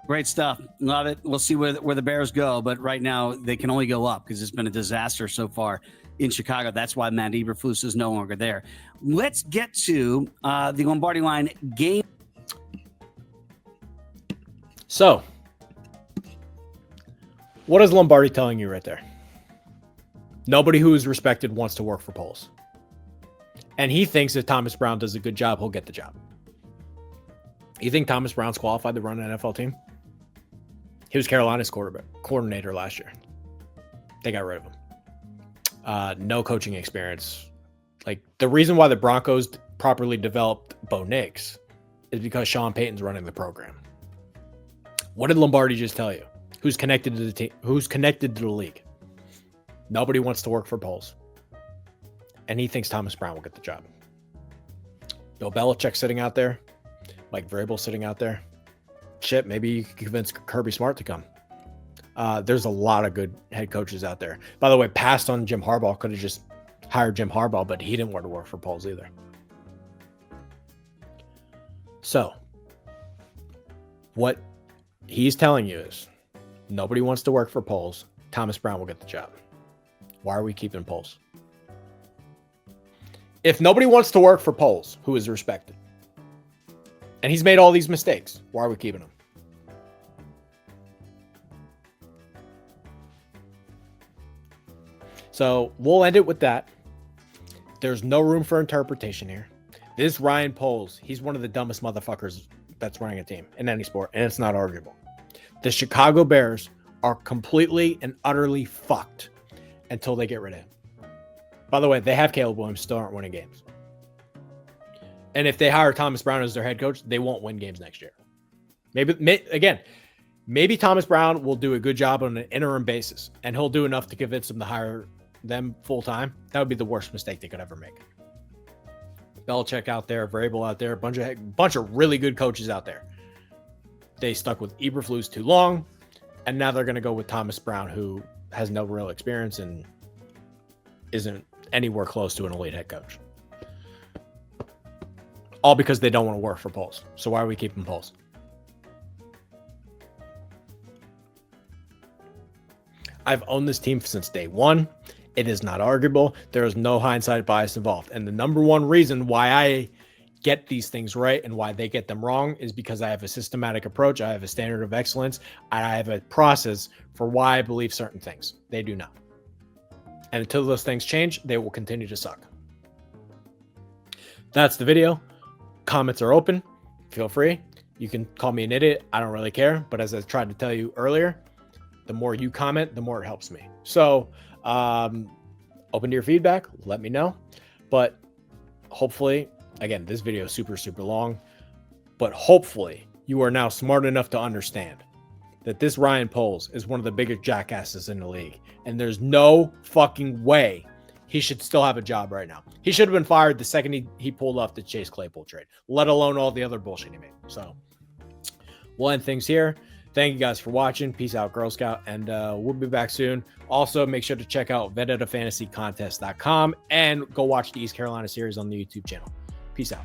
Great stuff. Love it. We'll see where the Bears go. But right now, they can only go up because it's been a disaster so far in Chicago. That's why Matt Eberflus is no longer there. Let's get to the Lombardi Line game. So What is Lombardi telling you right there? Nobody who is respected wants to work for Poles. And he thinks if Thomas Brown does a good job, he'll get the job. You think Thomas Brown's qualified to run an NFL team? He was Carolina's coordinator last year. They got rid of him. No coaching experience. Like, the reason why the Broncos properly developed Bo Nix is because Sean Payton's running the program. What did Lombardi just tell you? Who's connected to the team? Who's connected to the league? Nobody wants to work for Poles. And he thinks Thomas Brown will get the job. Bill Belichick sitting out there. Mike Vrabel sitting out there. Shit, maybe you can convince Kirby Smart to come. There's a lot of good head coaches out there. By the way, passed on Jim Harbaugh. Could have just hired Jim Harbaugh, but he didn't want to work for Poles either. So, what he's telling you is nobody wants to work for Poles. Thomas Brown will get the job. Why are we keeping Poles? If nobody wants to work for Poles, who is respected, and he's made all these mistakes, why are we keeping him? So we'll end it with that. There's no room for interpretation here. This Ryan Poles, he's one of the dumbest motherfuckers that's running a team in any sport, and it's not arguable. The Chicago Bears are completely and utterly fucked until they get rid of him. By the way, they have Caleb Williams, still aren't winning games. And if they hire Thomas Brown as their head coach, they won't win games next year. Maybe Thomas Brown will do a good job on an interim basis, and he'll do enough to convince them to hire them full time. That would be the worst mistake they could ever make. Belichick out there, Vrabel out there, a bunch of really good coaches out there. They stuck with Eberflus too long, and now they're going to go with Thomas Brown, who has no real experience and isn't anywhere close to an elite head coach. All because they don't want to work for Poles. So why are we keeping Poles? I've owned this team since day one. It is not arguable. There is no hindsight bias involved. And the number one reason why I get these things right and why they get them wrong is because I have a systematic approach. I have a standard of excellence. I have a process for why I believe certain things. They do not. And until those things change, they will continue to suck. That's the video. Comments are open. Feel free. You can call me an idiot. I don't really care. But as I tried to tell you earlier, the more you comment, the more it helps me. So open to your feedback. Let me know. But hopefully, again, this video is super, super long. But hopefully you are now smart enough to understand that this Ryan Poles is one of the biggest jackasses in the league. And there's no fucking way he should still have a job right now. He should have been fired the second he pulled off the Chase Claypool trade, let alone all the other bullshit he made. So we'll end things here. Thank you guys for watching. Peace out, Girl Scout. And we'll be back soon. Also, make sure to check out VendettaFantasyContest.com and go watch the East Carolina series on the YouTube channel. Peace out.